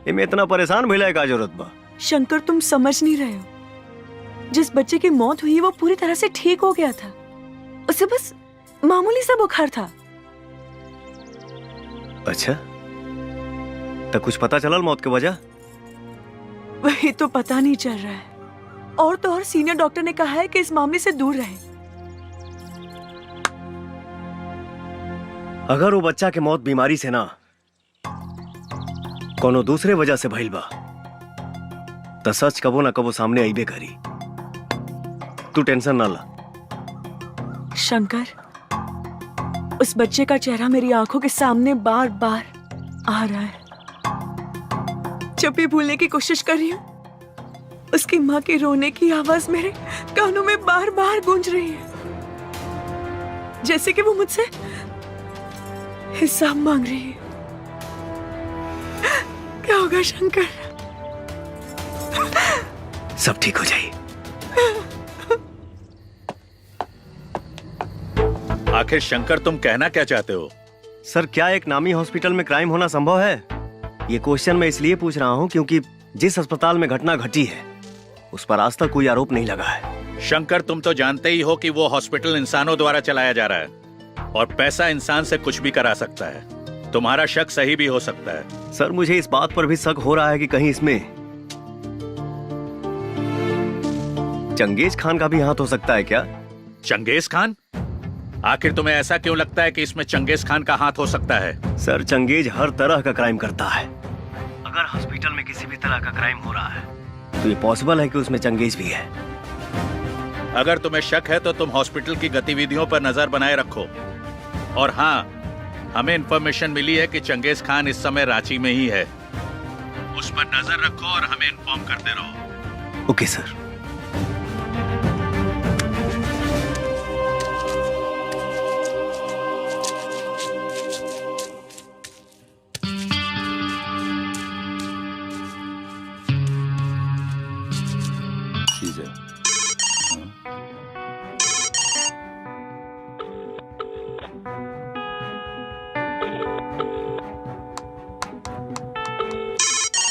इमे इतना परेशान भइला का जरूरत बा? शंकर तुम समझ नहीं रहे हो, जिस बच्चे की मौत हुई वो पूरी तरह से ठीक हो गया था, उसे बस मामूली सा बुखार था। अच्छा, तो कुछ पता चलल मौत की वजह? वही तो पता नहीं चल रहा है, और तो और सीनियर डॉक्टर ने कहा है कि इस मामले से दूर रहे। अगर वो बच्चा के मौत बीमारी से ना कोनो दूसरे वजह से भइल बा तो सच कबो ना कबो सामने आईबे करी। तू टेंशन ना ला। शंकर, उस बच्चे का चेहरा मेरी आंखों के सामने बार बार आ रहा है। जब भी भूलने की कोशिश कर रही हूँ, उसकी माँ की रोने की आवाज मेरे कानों में बार बार गूंज रही है, जैसे कि वो मुझसे हिसाब मांग रही है। क्या होगा शंकर? सब ठीक हो जाए। आखिर शंकर तुम कहना क्या चाहते हो? सर, क्या एक नामी हॉस्पिटल में क्राइम होना संभव है? ये क्वेश्चन मैं इसलिए पूछ रहा हूँ क्योंकि जिस अस्पताल में घटना घटी है उस पर आज तक कोई आरोप नहीं लगा है। शंकर, तुम तो जानते ही हो कि वो हॉस्पिटल इंसानों द्वारा चलाया जा रहा है और पैसा इंसान से कुछ भी करा सकता है। तुम्हारा शक सही भी हो सकता है। सर, मुझे इस बात पर भी शक हो रहा है कि कहीं इसमें चंगेज खान का भी हाथ हो सकता है क्या? Genghis Khan? आखिर तुम्हें ऐसा क्यों लगता है कि इसमें चंगेज खान का हाथ हो सकता है? सर, चंगेज हर तरह का क्राइम करता है। अगर हॉस्पिटल में किसी भी तरह का क्राइम हो रहा है तो ये पॉसिबल है कि उसमें चंगेज भी है। अगर तुम्हें शक है तो तुम हॉस्पिटल की गतिविधियों पर नजर बनाए रखो। और हाँ, हमें इंफॉर्मेशन मिली है कि चंगेज खान इस समय रांची में ही है। उस पर नजर रखो और हमें इन्फॉर्म करते रहो। Okay sir.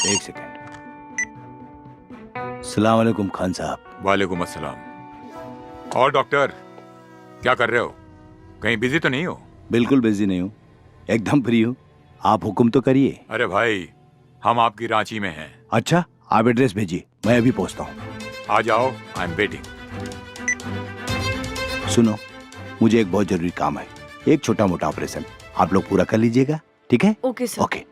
एक सेकेंड। सलाम वालेकुम खान साहब। वालेकुम अस्सलाम। और डॉक्टर, क्या कर रहे हो? कहीं बिजी तो नहीं हो? बिल्कुल बिजी नहीं हूँ, एकदम फ्री हूँ। आप हुक्म तो करिए। अरे भाई, हम आपकी रांची में हैं। अच्छा, आप एड्रेस भेजिए, मैं अभी पहुँचता हूँ। आ जाओ, आई एम वेटिंग। सुनो, मुझे एक बहुत जरूरी काम है, एक छोटा मोटा ऑपरेशन, आप लोग पूरा कर लीजिएगा, ठीक है? Okay sir. ओके।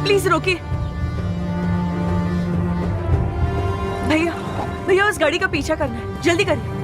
प्लीज रोकिए। भैया, भैया उस गाड़ी का पीछा करना है, जल्दी करिए।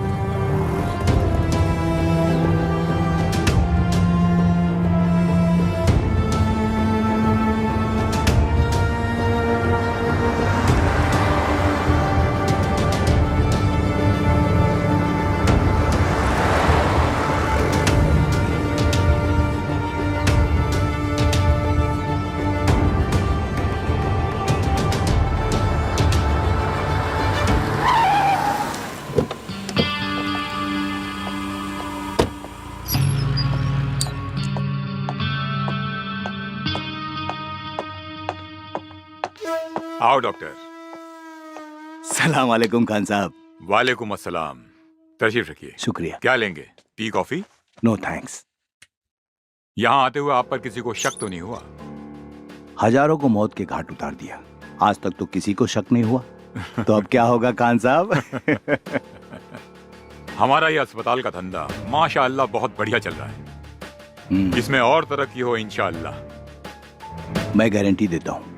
आओ डॉक्टर। सलाम वालेकुम खान साहब। वालेकुम अस्सलाम। तशरीफ रखिए। शुक्रिया। क्या लेंगे, टी कॉफी? No thanks. यहाँ आते हुए आप पर किसी को शक तो नहीं हुआ? हजारों को मौत के घाट उतार दिया, आज तक तो किसी को शक नहीं हुआ, तो अब क्या होगा खान साहब? हमारा ये अस्पताल का धंधा माशाअल्लाह बहुत बढ़िया चल रहा है। इसमें और तरक्की हो इंशाअल्लाह। मैं गारंटी देता हूँ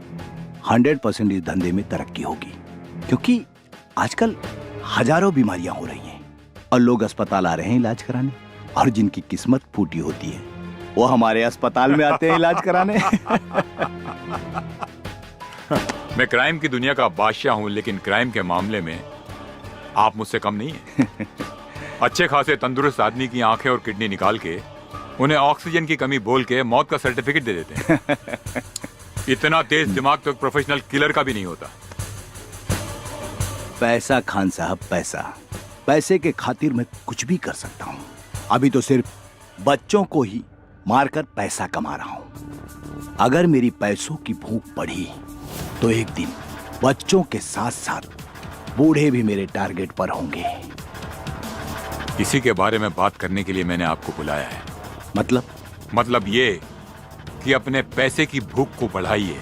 100% इस धंधे में तरक्की होगी, क्योंकि आजकल हजारों बीमारियां हो रही हैं और लोग अस्पताल आ रहे हैं इलाज कराने, और जिनकी किस्मत फूटी होती है वो हमारे अस्पताल में आते हैं इलाज कराने। मैं क्राइम की दुनिया का बादशाह हूं, लेकिन क्राइम के मामले में आप मुझसे कम नहीं हैं। अच्छे खासे तंदुरुस्त आदमी की आंखें और किडनी निकाल के उन्हें ऑक्सीजन की कमी बोल के मौत का सर्टिफिकेट दे देते हैं। इतना तेज दिमाग तो एक प्रोफेशनल किलर का भी नहीं होता। पैसा खान साहब, पैसा, पैसे के खातिर मैं कुछ भी कर सकता हूँ। अभी तो सिर्फ बच्चों को ही मारकर पैसा कमा रहा हूँ। अगर मेरी पैसों की भूख बढ़ी तो एक दिन बच्चों के साथ साथ बूढ़े भी मेरे टारगेट पर होंगे। इसी के बारे में बात करने के लिए मैंने आपको बुलाया है। मतलब ये कि अपने पैसे की भूख को बढ़ाइए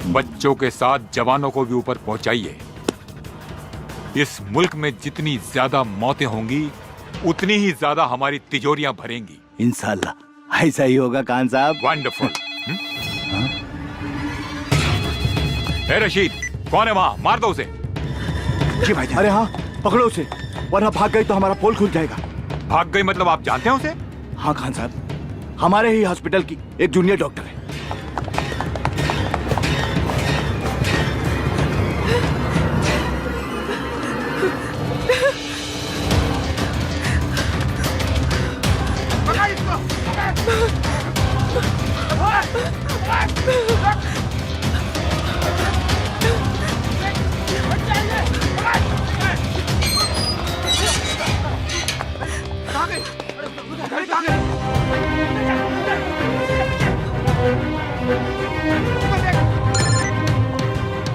बच्चों के साथ जवानों को भी ऊपर पहुंचाइए। इस मुल्क में जितनी ज्यादा मौतें होंगी उतनी ही ज्यादा हमारी तिजोरियां भरेंगी। इंशाल्लाह ऐसा ही होगा खान साहब। वंडरफुल। ए रशीद, कौन है वहां? मार दो उसे। जी भाई। अरे हाँ, पकड़ो उसे, वरना भाग गई तो हमारा पोल खुल जाएगा। भाग गई मतलब आप जानते हैं उसे? हाँ खान साहब, हमारे ही हॉस्पिटल की एक जूनियर डॉक्टर है।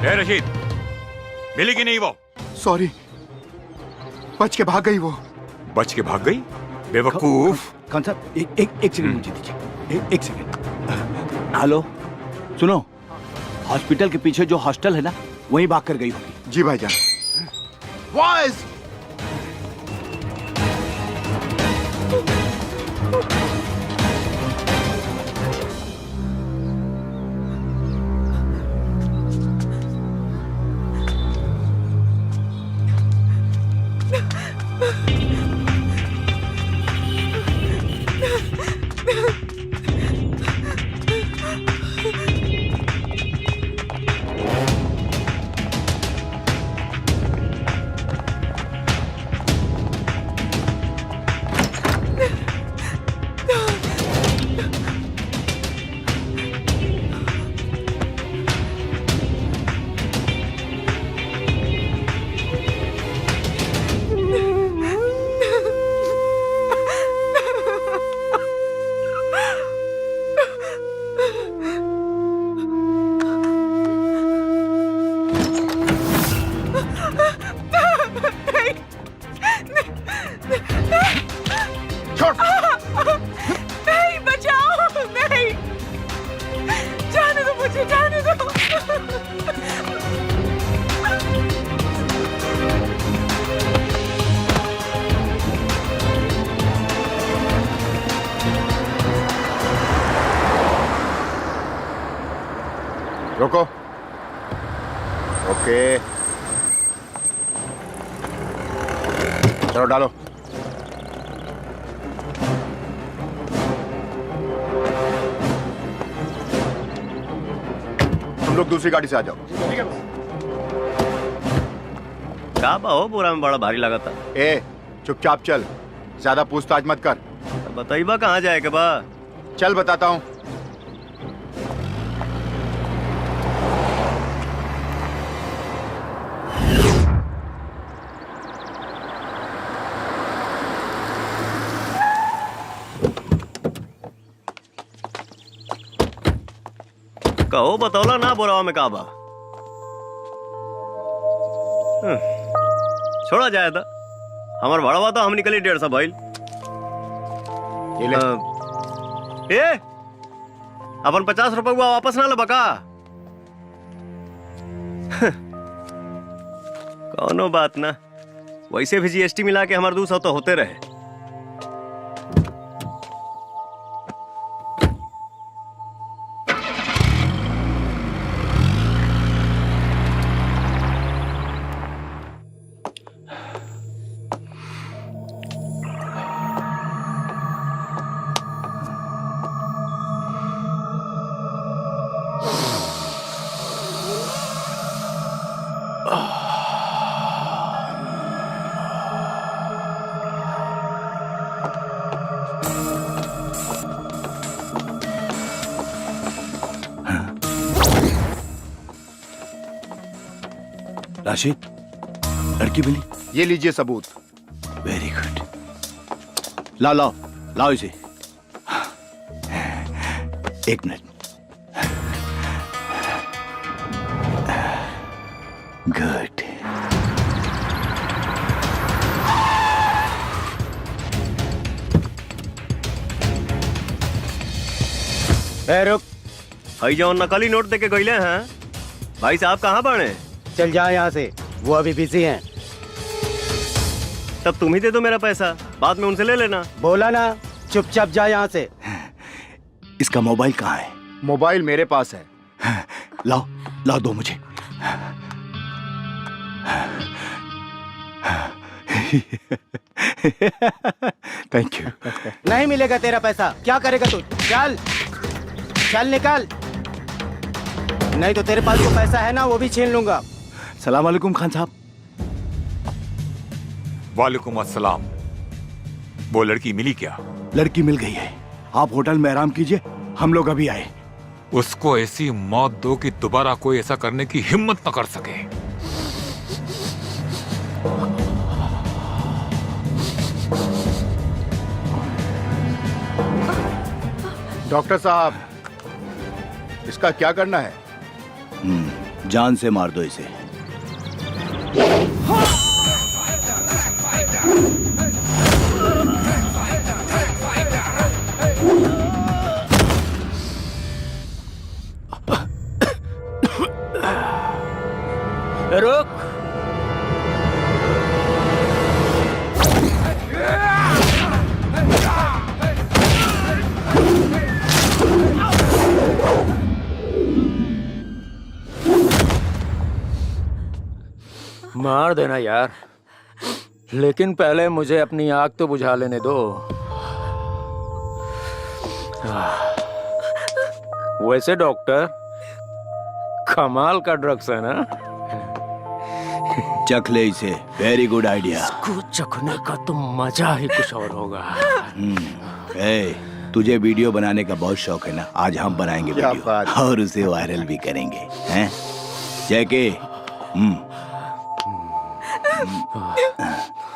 ए रशीद, मिली कि नहीं वो? सॉरी, बच के भाग गई वो। बच के भाग गई? बेवकूफ। खान साहब एक सेकंड मुझे दीजिए, एक सेकंड। हेलो, सुनो, हॉस्पिटल के पीछे जो हॉस्टल है ना, वहीं भाग कर गई होगी। जी भाईजान। बॉयज, नहीं, बचाओ, नहीं, जाने दो मुझे, जाने दो। रोको। ओके, चलो डालो। तुम लोग दूसरी गाड़ी से आ जाओ। का हो, बोरा में बड़ा भारी लगा था। ए, चुपचाप चल, ज्यादा पूछताछ मत कर। बताइबा कहाँ जाए के बा? चल बताता हूँ। कहो बतौला ना बोरावा में काबा। छोड़ा जाए था, हमार भाड़ा तो हम निकली 150 भाई। ए, अपन 50 रुपए हुआ वापस ना लबा का? कौनो बात ना, वैसे भी जीएसटी मिला के हमारे 200 तो होते रहे। राशिद, लड़की मिली? ये लीजिए सबूत। Very good. लाओ लाओ लाओ इसे। एक मिनट। गुड। रुक, हई जो नकली नोट देके गईले हैं, भाई साहब कहाँ पड़े? चल जा यहाँ से, वो अभी बिजी हैं। तब तुम ही दे दो मेरा पैसा, बाद में उनसे ले लेना। बोला ना, चुपचाप जा यहाँ से। इसका मोबाइल कहाँ है? मोबाइल मेरे पास है। लाओ लाओ, दो मुझे। Thank you. नहीं मिलेगा तेरा पैसा, क्या करेगा तू? चल चल निकल, नहीं तो तेरे पास जो पैसा है ना वो भी छीन लूंगा। सलाम वालेकुम खान साहब। वालेकुम अस्सलाम। वो लड़की मिली क्या? लड़की मिल गई है, आप होटल में आराम कीजिए, हम लोग अभी आए। उसको ऐसी मौत दो कि दोबारा कोई ऐसा करने की हिम्मत न कर सके। डॉक्टर साहब, इसका क्या करना है? जान से मार दो इसे। रुक। मार देना यार, लेकिन पहले मुझे अपनी आग तो बुझा लेने दो। वैसे डॉक्टर, कमाल का ड्रग्स है ना? चख ले इसे, वेरी गुड आइडिया। इसको चखने का तो मजा ही कुछ और होगा। तुझे वीडियो बनाने का बहुत शौक है ना, आज हम बनाएंगे वीडियो और उसे वायरल भी करेंगे, हैं? Jake,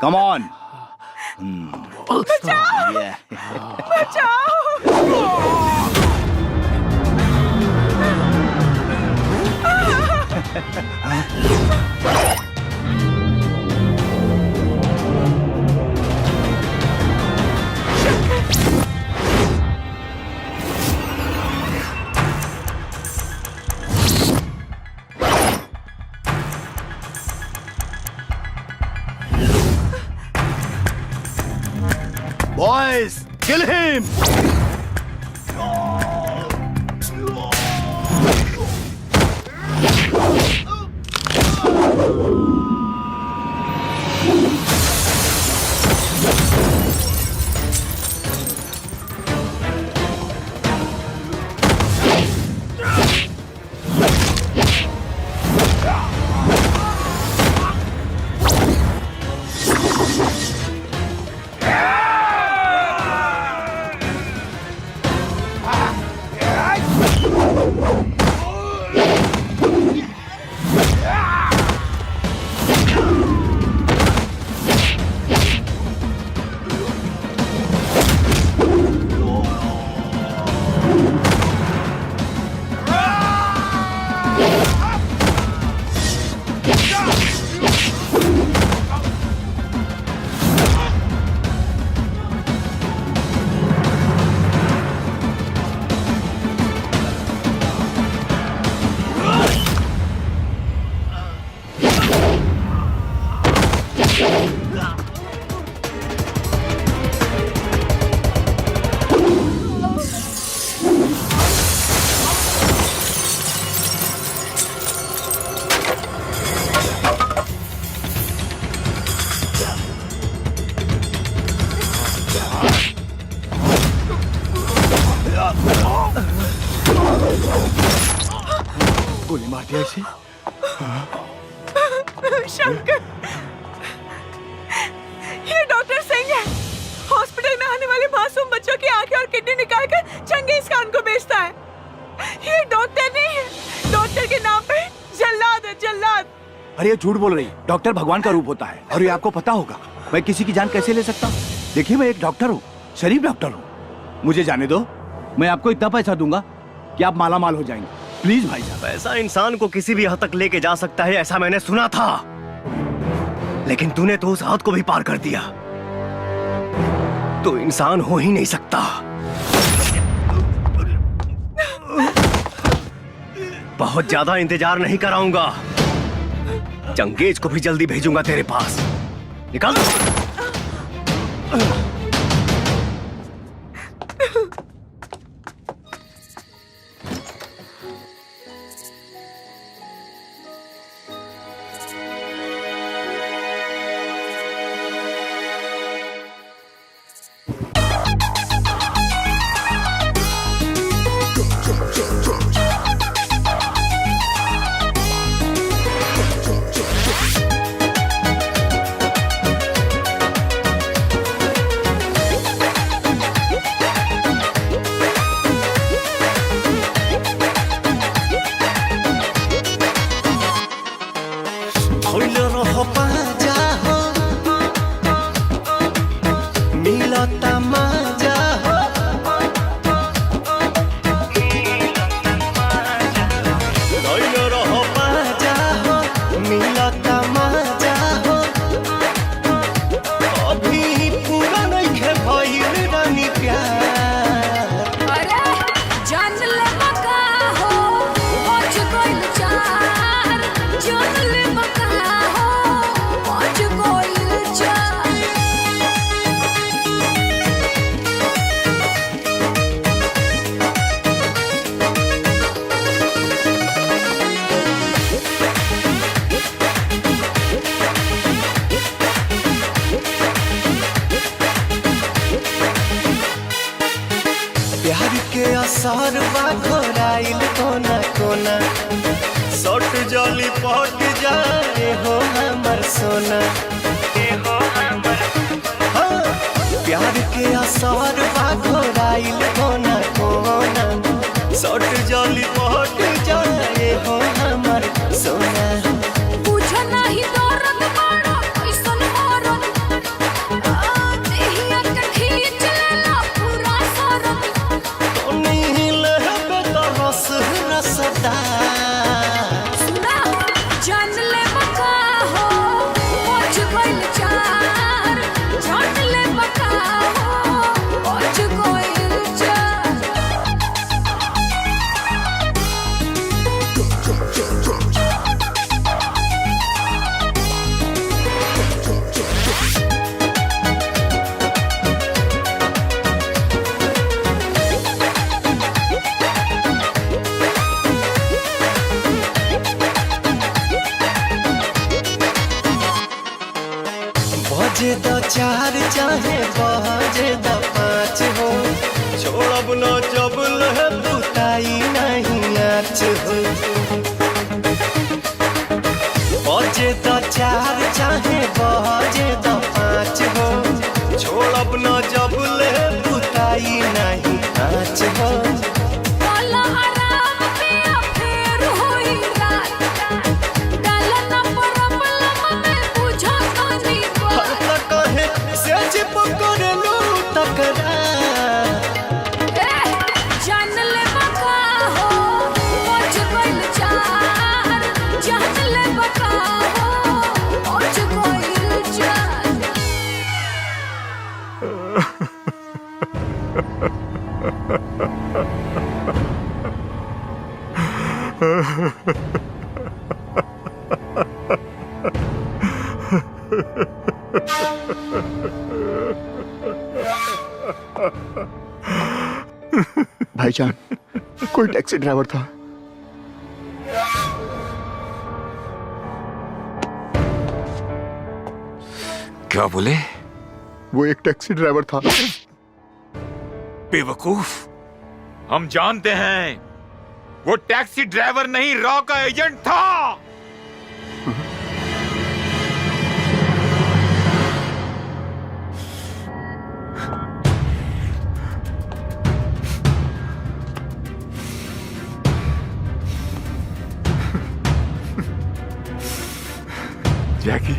come on. Boys, kill him! गोली मार दिया इसे। शंकर, ये डॉक्टर सिंह है। हॉस्पिटल में आने वाले मासूम बच्चों की आंखें और किडनी निकाल कर चंगेज खान को बेचता है। ये डॉक्टर नहीं है, डॉक्टर के नाम पे जल्लाद है, जल्लाद। अरे ये झूठ बोल रही, डॉक्टर भगवान का रूप होता है और ये आपको पता होगा। मैं किसी की जान कैसे ले सकता हूँ? देखिए, मैं एक डॉक्टर हूँ, शरीफ डॉक्टर हूँ। मुझे जाने दो, मैं आपको इतना पैसा दूंगा कि आप माला माल हो जाएंगे। प्लीज भाई साहब। पैसा इंसान को किसी भी हद तक लेके जा सकता है, ऐसा मैंने सुना था, लेकिन तूने तो उस हद को भी पार कर दिया। तो इंसान हो ही नहीं सकता। बहुत ज्यादा इंतजार नहीं कराऊंगा। चंगेज को भी जल्दी भेजूंगा तेरे पास। निकल। प्यार के असर बा घोराइल कोना कोना, सट जली पट जाए हो हमर सोना। हाँ, प्यार के असर बा घोराइल कोना कोना, सट जली पट जाए हो हमर सोना। बुझ नहीं दर्द बड़ा कैसन मरद, देहिया के खींच लेला पूरा सरद। रस रसदा सुना जान ले बका हो, पहुंच गइल चार। जान ले बका हो, पहुंच गइल चार। बजे द चार चाहे बजे द पाँच हो, छोड़ब न जब लह बुताई नहीं आँच हो। बजे द चार चाहे बजे द पाँच हो, छोड़ब न जब लह बुताई नहीं आँच हो। भाईजान, कोई टैक्सी ड्राइवर था। क्या बोले? वो एक टैक्सी ड्राइवर था। बेवकूफ, हम जानते हैं वो टैक्सी ड्राइवर नहीं, रॉ का एजेंट था। जैकी,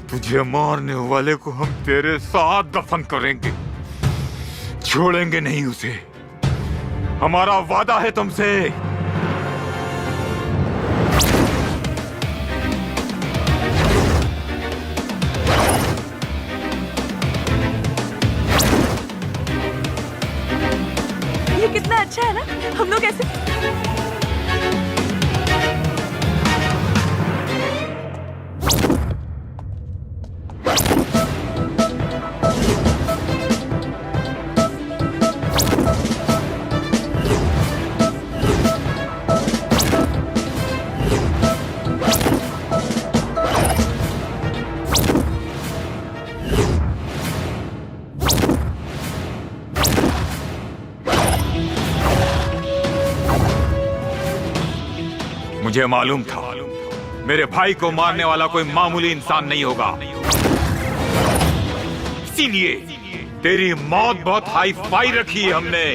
तुझे मारने वाले को हम तेरे साथ दफन करेंगे, छोड़ेंगे नहीं उसे। हमारा वादा है तुमसे। ये कितना अच्छा है ना, हम लोग ऐसे। मुझे मालूम था मेरे भाई को मारने वाला कोई मामूली इंसान नहीं होगा, इसीलिए तेरी मौत बहुत हाई फाई रखी है हमने।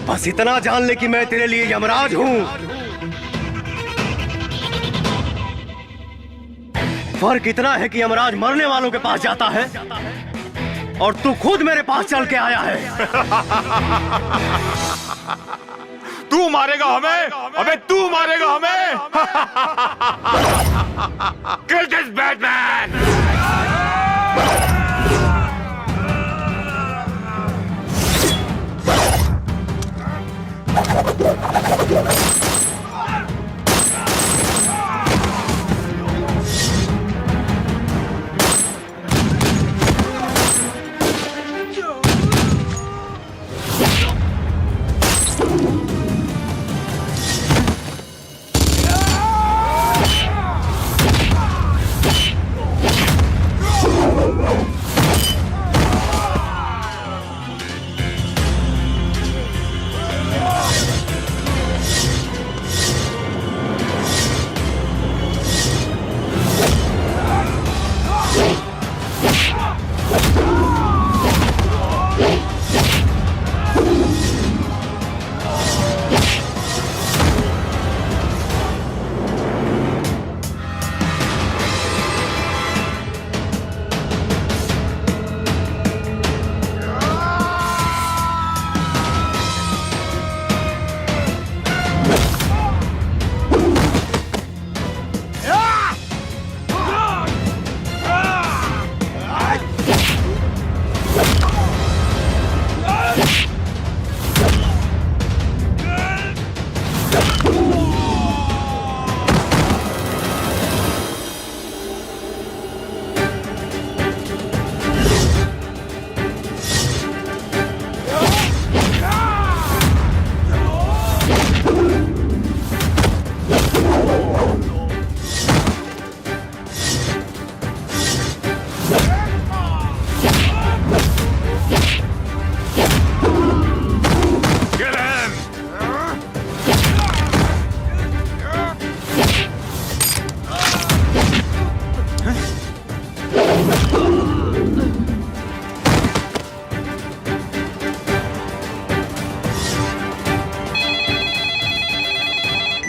बस इतना जान ले कि मैं तेरे लिए यमराज हूं। फर्क इतना है कि यमराज मरने वालों के पास जाता है और तू खुद मेरे पास चल के आया है। तू मारेगा हमें? अबे तू मारेगा हमें? Kill this bad man!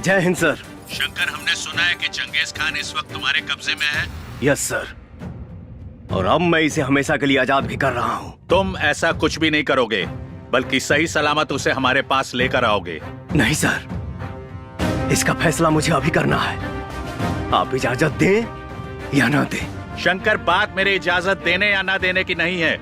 जय हिंद सर। शंकर, हमने सुना है कि चंगेज खान इस वक्त तुम्हारे कब्जे में है। यस सर, और अब मैं इसे हमेशा के लिए आजाद भी कर रहा हूँ। तुम ऐसा कुछ भी नहीं करोगे, बल्कि सही सलामत उसे हमारे पास लेकर आओगे। नहीं सर, इसका फैसला मुझे अभी करना है। आप इजाजत दें या ना दें। शंकर, बात मेरे इजाजत देने या ना देने की नहीं है।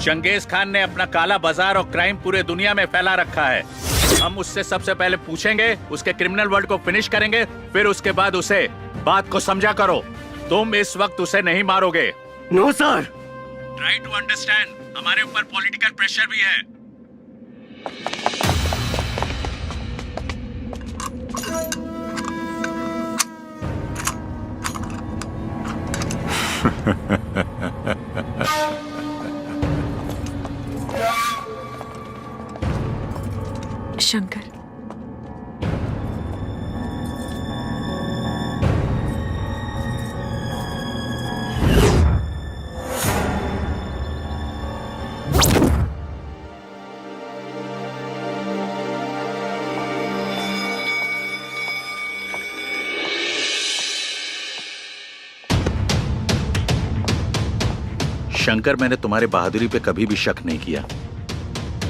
चंगेज खान ने अपना काला बाजार और क्राइम पूरे दुनिया में फैला रखा है। हम उससे सबसे पहले पूछेंगे, उसके क्रिमिनल वर्ल्ड को फिनिश करेंगे, फिर उसके बाद उसे बात को समझा करो। तुम इस वक्त उसे नहीं मारोगे। No sir. Try to understand, हमारे ऊपर पॉलिटिकल प्रेशर भी है। शंकर, शंकर, मैंने तुम्हारे बहादुरी पे कभी भी शक नहीं किया,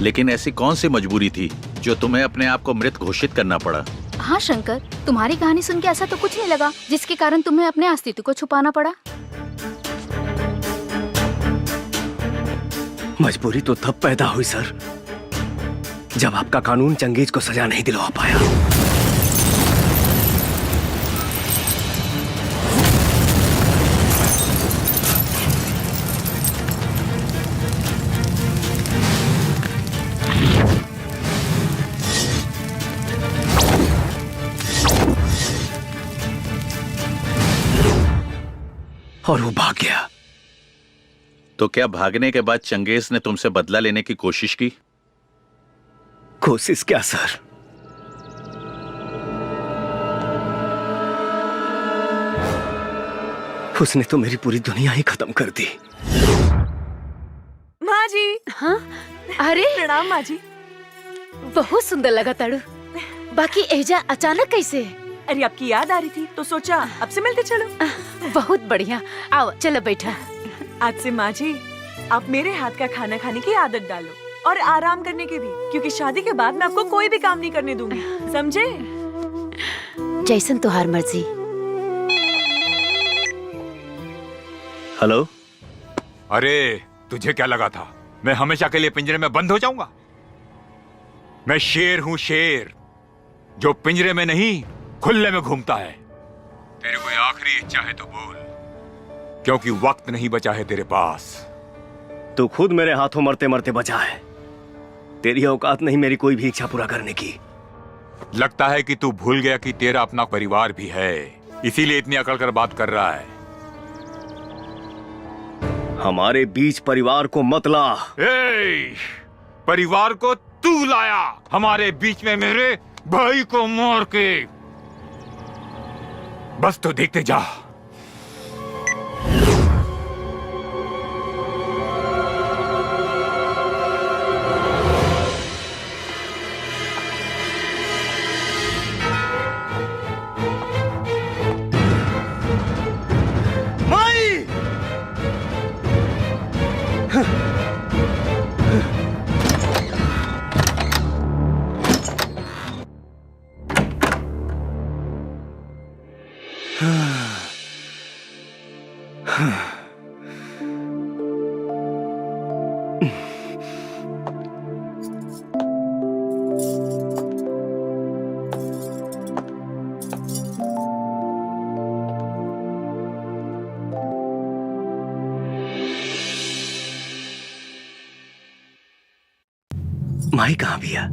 लेकिन ऐसी कौन सी मजबूरी थी जो तुम्हें अपने आप को मृत घोषित करना पड़ा? हाँ शंकर, तुम्हारी कहानी सुन के ऐसा तो कुछ नहीं लगा जिसके कारण तुम्हें अपने अस्तित्व को छुपाना पड़ा। मजबूरी तो तब पैदा हुई सर जब आपका कानून चंगेज को सजा नहीं दिलवा पाया। और वो भाग गया। तो क्या भागने के बाद चंगेज ने तुमसे बदला लेने की कोशिश की? कोशिश क्या सर, उसने तो मेरी पूरी दुनिया ही खत्म कर दी। माँ जी। हाँ अरे प्रणाम माँ जी। बहुत सुंदर लगा ताड़ू। बाकी एजा अचानक कैसे? अरे आपकी याद आ रही थी तो सोचा अब से मिलते चलो। बहुत बढ़िया, आओ चलो बैठा। आज से माँ जी आप मेरे हाथ का खाना खाने की आदत डालो और आराम करने की भी, क्योंकि शादी के बाद मैं आपको कोई भी काम नहीं करने दूंगी, समझे? जैसन तुहार मर्जी। हेलो। अरे तुझे क्या लगा था मैं हमेशा के लिए पिंजरे में बंद हो जाऊंगा? मैं शेर हूं, शेर जो पिंजरे में नहीं खुले में घूमता है। तेरी कोई आखिरी इच्छा है तो बोल, क्योंकि वक्त नहीं बचा है तेरे पास। तू खुद मेरे हाथों मरते मरते बचा है। तेरी औकात नहीं मेरी कोई भी इच्छा पूरा करने की। लगता है कि तू भूल गया कि तेरा अपना परिवार भी है, इसीलिए इतनी अकड़ कर बात कर रहा है। हमारे बीच परिवार को मत ला। परिवार को तू लाया हमारे बीच में, मेरे भाई को मार के। बस तो देखते जा। माई कहाँ भी है?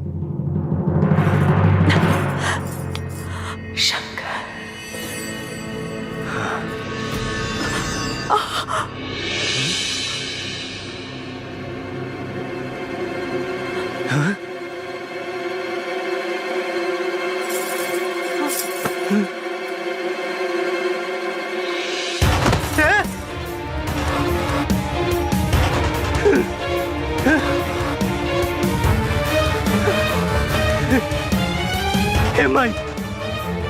माई,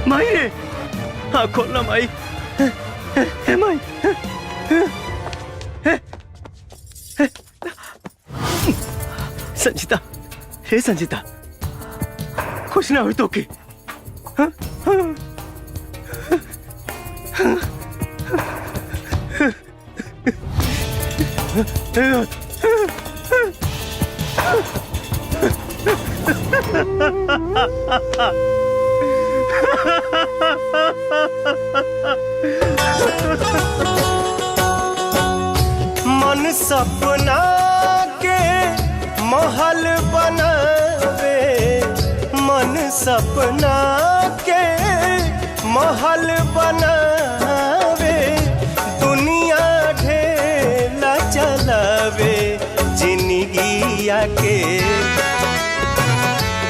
माई रे, हाँ खोलना माई। हे माई, संजीता, हे संजीता, खुश ना हुई तो के? मन सपना के महल बनावे, मन सपना के महल बनावे, दुनिया ढेला चलावे, जिंदगिया के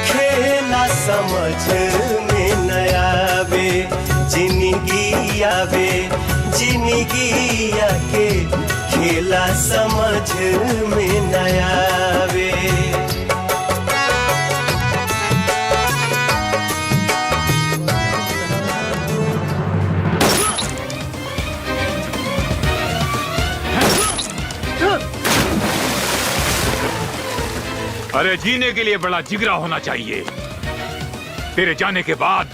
खेला समझ में न आवे, जिंदगी आवे, जिंदगिया के खेला समझ में न आवे। अरे जीने के लिए बड़ा जिगरा होना चाहिए। तेरे जाने के बाद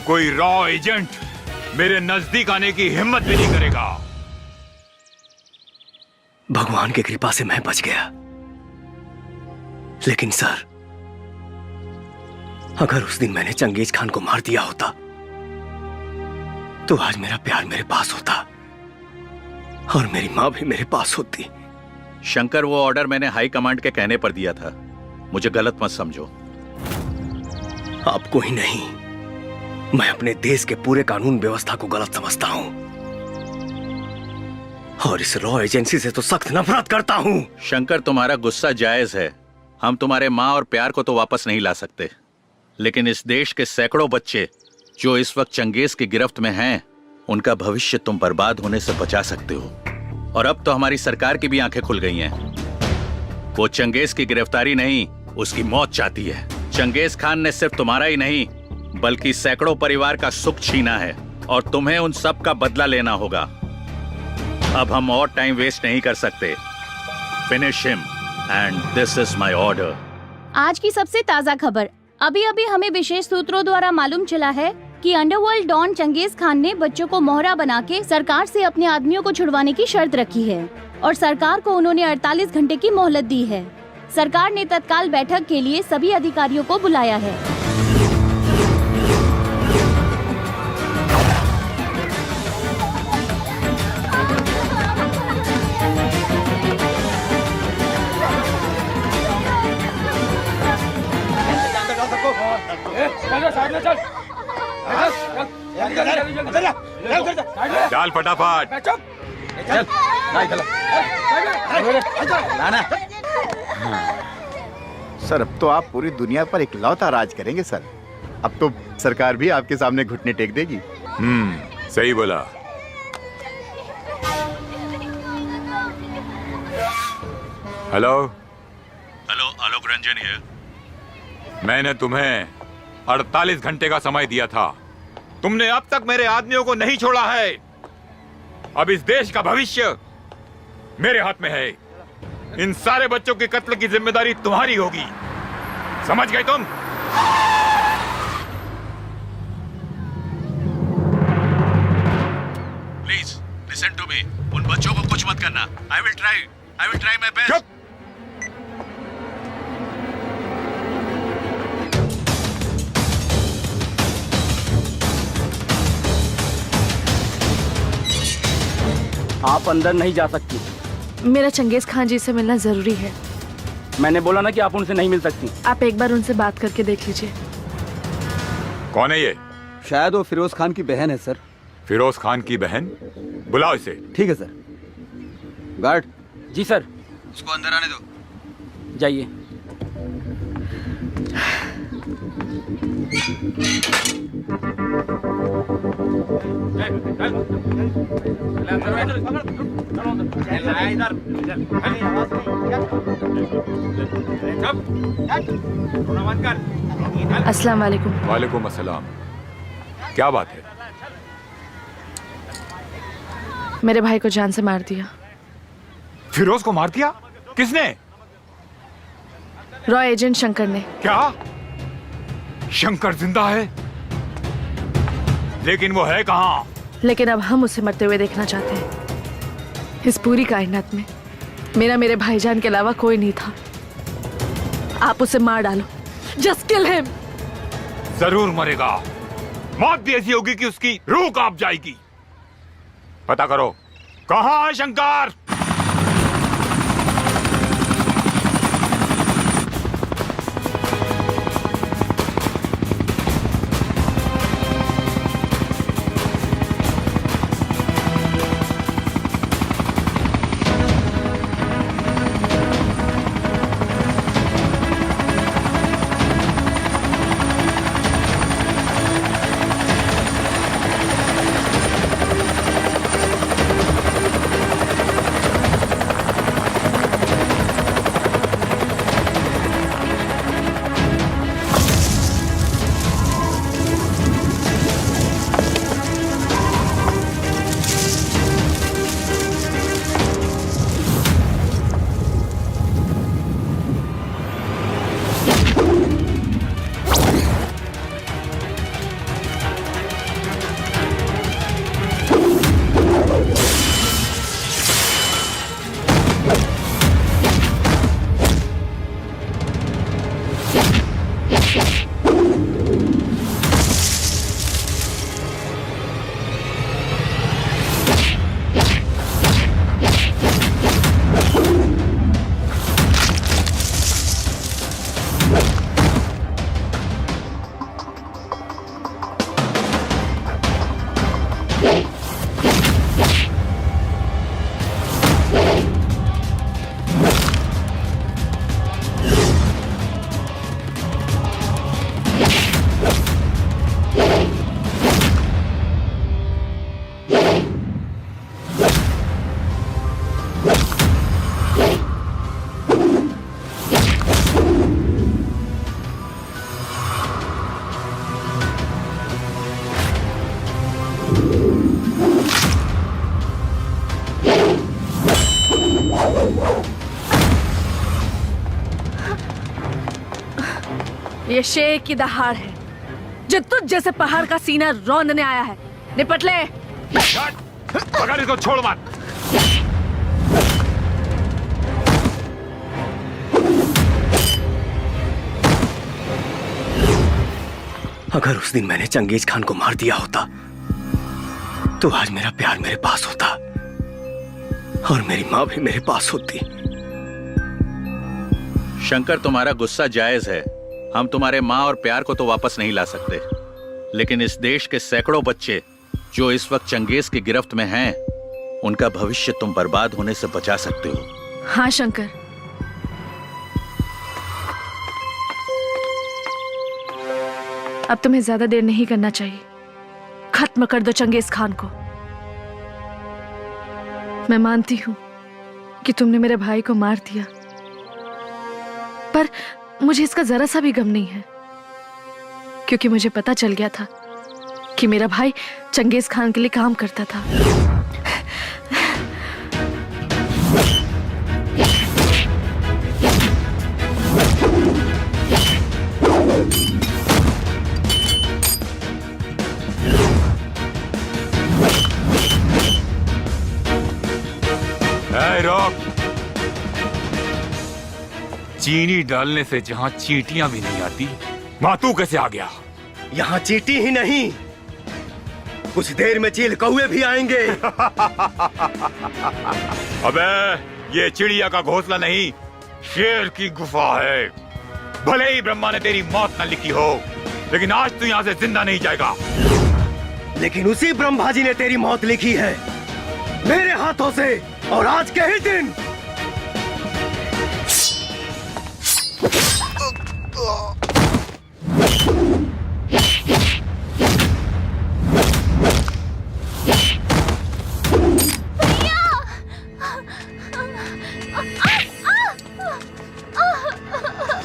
कोई रॉ एजेंट मेरे नजदीक आने की हिम्मत भी नहीं करेगा। भगवान की कृपा से मैं बच गया, लेकिन सर अगर उस दिन मैंने चंगेज खान को मार दिया होता तो आज मेरा प्यार मेरे पास होता और मेरी माँ भी मेरे पास होती। शंकर, वो ऑर्डर मैंने हाई कमांड के कहने पर दिया था, मुझे गलत मत समझो। आपको ही नहीं, मैं अपने देश के पूरे कानून व्यवस्था को गलत समझता हूं और इस रॉ एजेंसी से तो सख्त नफरत करता हूं। शंकर, तुम्हारा गुस्सा जायज है। हम तुम्हारे माँ और प्यार को तो वापस नहीं ला सकते, लेकिन इस देश के सैकड़ों बच्चे जो इस वक्त चंगेज की गिरफ्त में हैं, उनका भविष्य तुम बर्बाद होने से बचा सकते हो। और अब तो हमारी सरकार की भी आंखें खुल गई हैं। वो चंगेज की गिरफ्तारी नहीं, उसकी मौत चाहती है। चंगेज खान ने सिर्फ तुम्हारा ही नहीं बल्कि सैकड़ों परिवार का सुख छीना है और तुम्हें उन सब का बदला लेना होगा। अब हम और टाइम वेस्ट नहीं कर सकते। Finish him and this is my order. आज की सबसे ताज़ा खबर। अभी अभी हमें विशेष सूत्रों द्वारा मालूम चला है कि अंडरवर्ल्ड डॉन चंगेज खान ने बच्चों को मोहरा बना के सरकार से अपने आदमियों को छुड़वाने की शर्त रखी है और सरकार को उन्होंने 48 घंटे की मोहलत दी है। सरकार ने तत्काल बैठक के लिए सभी अधिकारियों को बुलाया है। चल फटाफट। सर अब तो आप पूरी दुनिया पर इकलौता राज करेंगे सर। अब तो सरकार भी आपके सामने घुटने टेक देगी। सही बोला। Hello hello, Alok Ranjan here. मैंने तुम्हें 48 घंटे का समय दिया था, तुमने अब तक मेरे आदमियों को नहीं छोड़ा है। अब इस देश का भविष्य मेरे हाथ में है। इन सारे बच्चों के कत्ल की जिम्मेदारी तुम्हारी होगी, समझ गए तुम? Please listen to me. उन बच्चों को कुछ मत करना। I will try my best. आप अंदर नहीं जा सकती। मेरा चंगेज खान जी से मिलना जरूरी है। मैंने बोला ना कि आप उनसे नहीं मिल सकती। आप एक बार उनसे बात करके देख लीजिए। कौन है ये? शायद वो फिरोज खान की बहन है सर। फिरोज खान की बहन? बुलाओ इसे। ठीक है सर। गार्ड। जी सर। उसको अंदर आने दो। जाइए। अस्सलाम वालेकुम। वालेकुम अस्सलाम। क्या बात है? मेरे भाई को जान से मार दिया। फिरोज को मार दिया? किसने? रॉ एजेंट शंकर ने। क्या? शंकर जिंदा है? लेकिन वो है कहाँ? लेकिन अब हम उसे मरते हुए देखना चाहते हैं। इस पूरी कायनात में मेरे भाईजान के अलावा कोई नहीं था। आप उसे मार डालो। Just kill him. जरूर मरेगा। मौत भी ऐसी होगी कि उसकी रूह कांप जाएगी। पता करो कहाँ है शंकर? ये शेर की दहाड़ है जो तुझ जैसे पहाड़ का सीना रौंदने आया है। निपट ले। पकड़ इसको, छोड़ मत। अगर उस दिन मैंने चंगेज खान को मार दिया होता तो आज मेरा प्यार मेरे पास होता और मेरी माँ भी मेरे पास होती। शंकर, तुम्हारा गुस्सा जायज है। हम तुम्हारे माँ और प्यार को तो वापस नहीं ला सकते, लेकिन इस देश के सैकड़ों बच्चे जो इस वक्त चंगेज की गिरफ्त में हैं, उनका भविष्य तुम बर्बाद होने से बचा सकते हो। हाँ शंकर, अब तुम्हें ज्यादा देर नहीं करना चाहिए। खत्म कर दो चंगेज खान को। मैं मानती हूं कि तुमने मेरे भाई को मार दिया, पर मुझे इसका जरा सा भी गम नहीं है, क्योंकि मुझे पता चल गया था कि मेरा भाई चंगेज खान के लिए काम करता था। रोक। चीनी डालने से जहां चींटियां भी नहीं आती, वहां तू कैसे आ गया? यहाँ चींटी ही नहीं, कुछ देर में चील कौवे भी आएंगे। अबे, ये चिड़िया का घोंसला नहीं, शेर की गुफा है। भले ही ब्रह्मा ने तेरी मौत न लिखी हो, लेकिन आज तू यहाँ से जिंदा नहीं जाएगा। लेकिन उसी ब्रह्माजी ने तेरी मौत लिखी है मेरे हाथों से, और आज के ही दिन।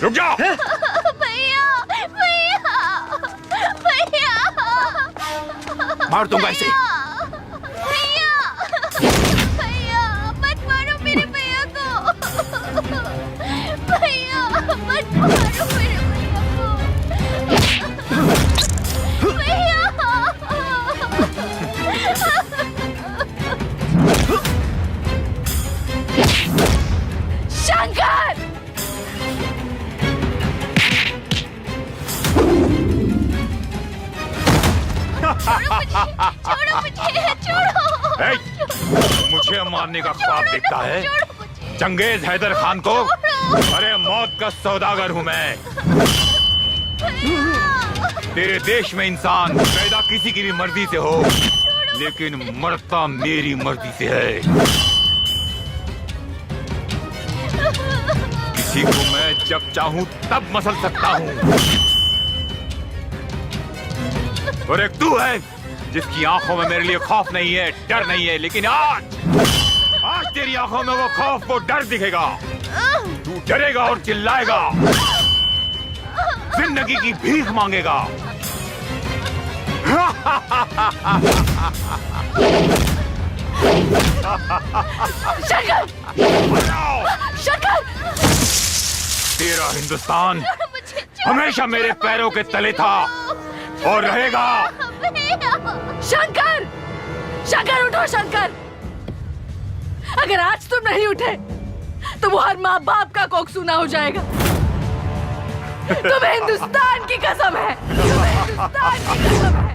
रुक जाओ। भैया, भैया, भैया, मार दूंगा इसे। भैया, भैया, मत मारो मेरे भैया को। भैया, मत मारो मेरे भैया को। भैया, शंकर, छोड़ो मुझे, छोड़ो। मुझे मारने का ख्वाब देखता है? चंगेज हैदर खान को? अरे मौत का सौदागर हूँ मैं। तेरे देश में इंसान पैदा किसी की भी मर्जी से हो, लेकिन मरता मेरी मर्जी से है। किसी को मैं जब चाहूं तब मसल सकता हूँ, और एक तू है जिसकी आंखों में मेरे लिए खौफ नहीं है, डर नहीं है, लेकिन आज तेरी आंखों में वो खौफ, वो डर दिखेगा। तू डरेगा और चिल्लाएगा, जिंदगी की भीख मांगेगा। शंकर! शंकर! तेरा हिंदुस्तान हमेशा मेरे पैरों के तले था और रहेगा। शंकर! शंकर, उठो शंकर! अगर आज तुम नहीं उठे तो वो हर माँ बाप का कोख सूना हो जाएगा। तुम्हें हिंदुस्तान की कसम है, तुम्हें हिंदुस्तान की कसम है,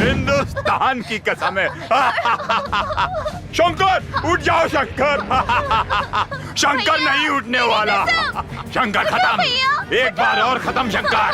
हिंदुस्तान की कसम है। शंकर, उठ जाओ शंकर। शंकर नहीं उठने वाला। शंकर खत्म, एक बार और खत्म Shankar.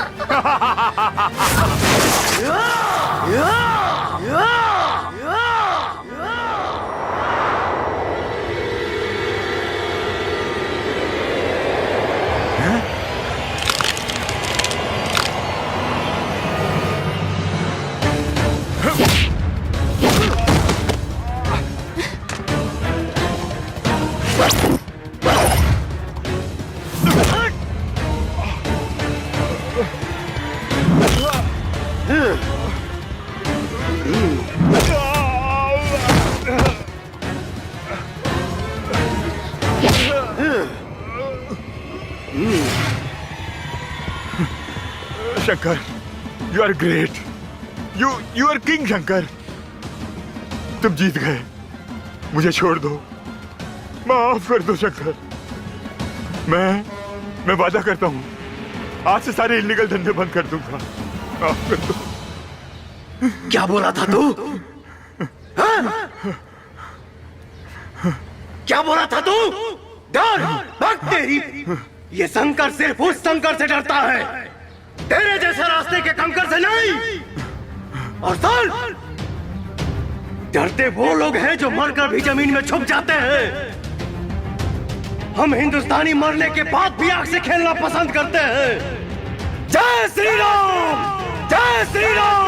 Shankar, you are great, you are king Shankar. तुम जीत गए, मुझे छोड़ दो, माफ कर दो शंकर। मैं वादा करता हूँ आज से सारे इलीगल धंधे बंद कर दूंगा, माफ कर दो। क्या बोला था तू? हाँ? क्या बोला था तू? डर, भाग तेरी। ये शंकर सिर्फ उस शंकर से डरता है, तेरे जैसे रास्ते के कंकर से नहीं। और सुन, डरते वो लोग हैं जो मरकर भी जमीन में छुप जाते हैं। हम हिंदुस्तानी मरने के बाद भी आग से खेलना पसंद करते हैं। जय श्री राम, जय श्री राम।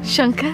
शंकर,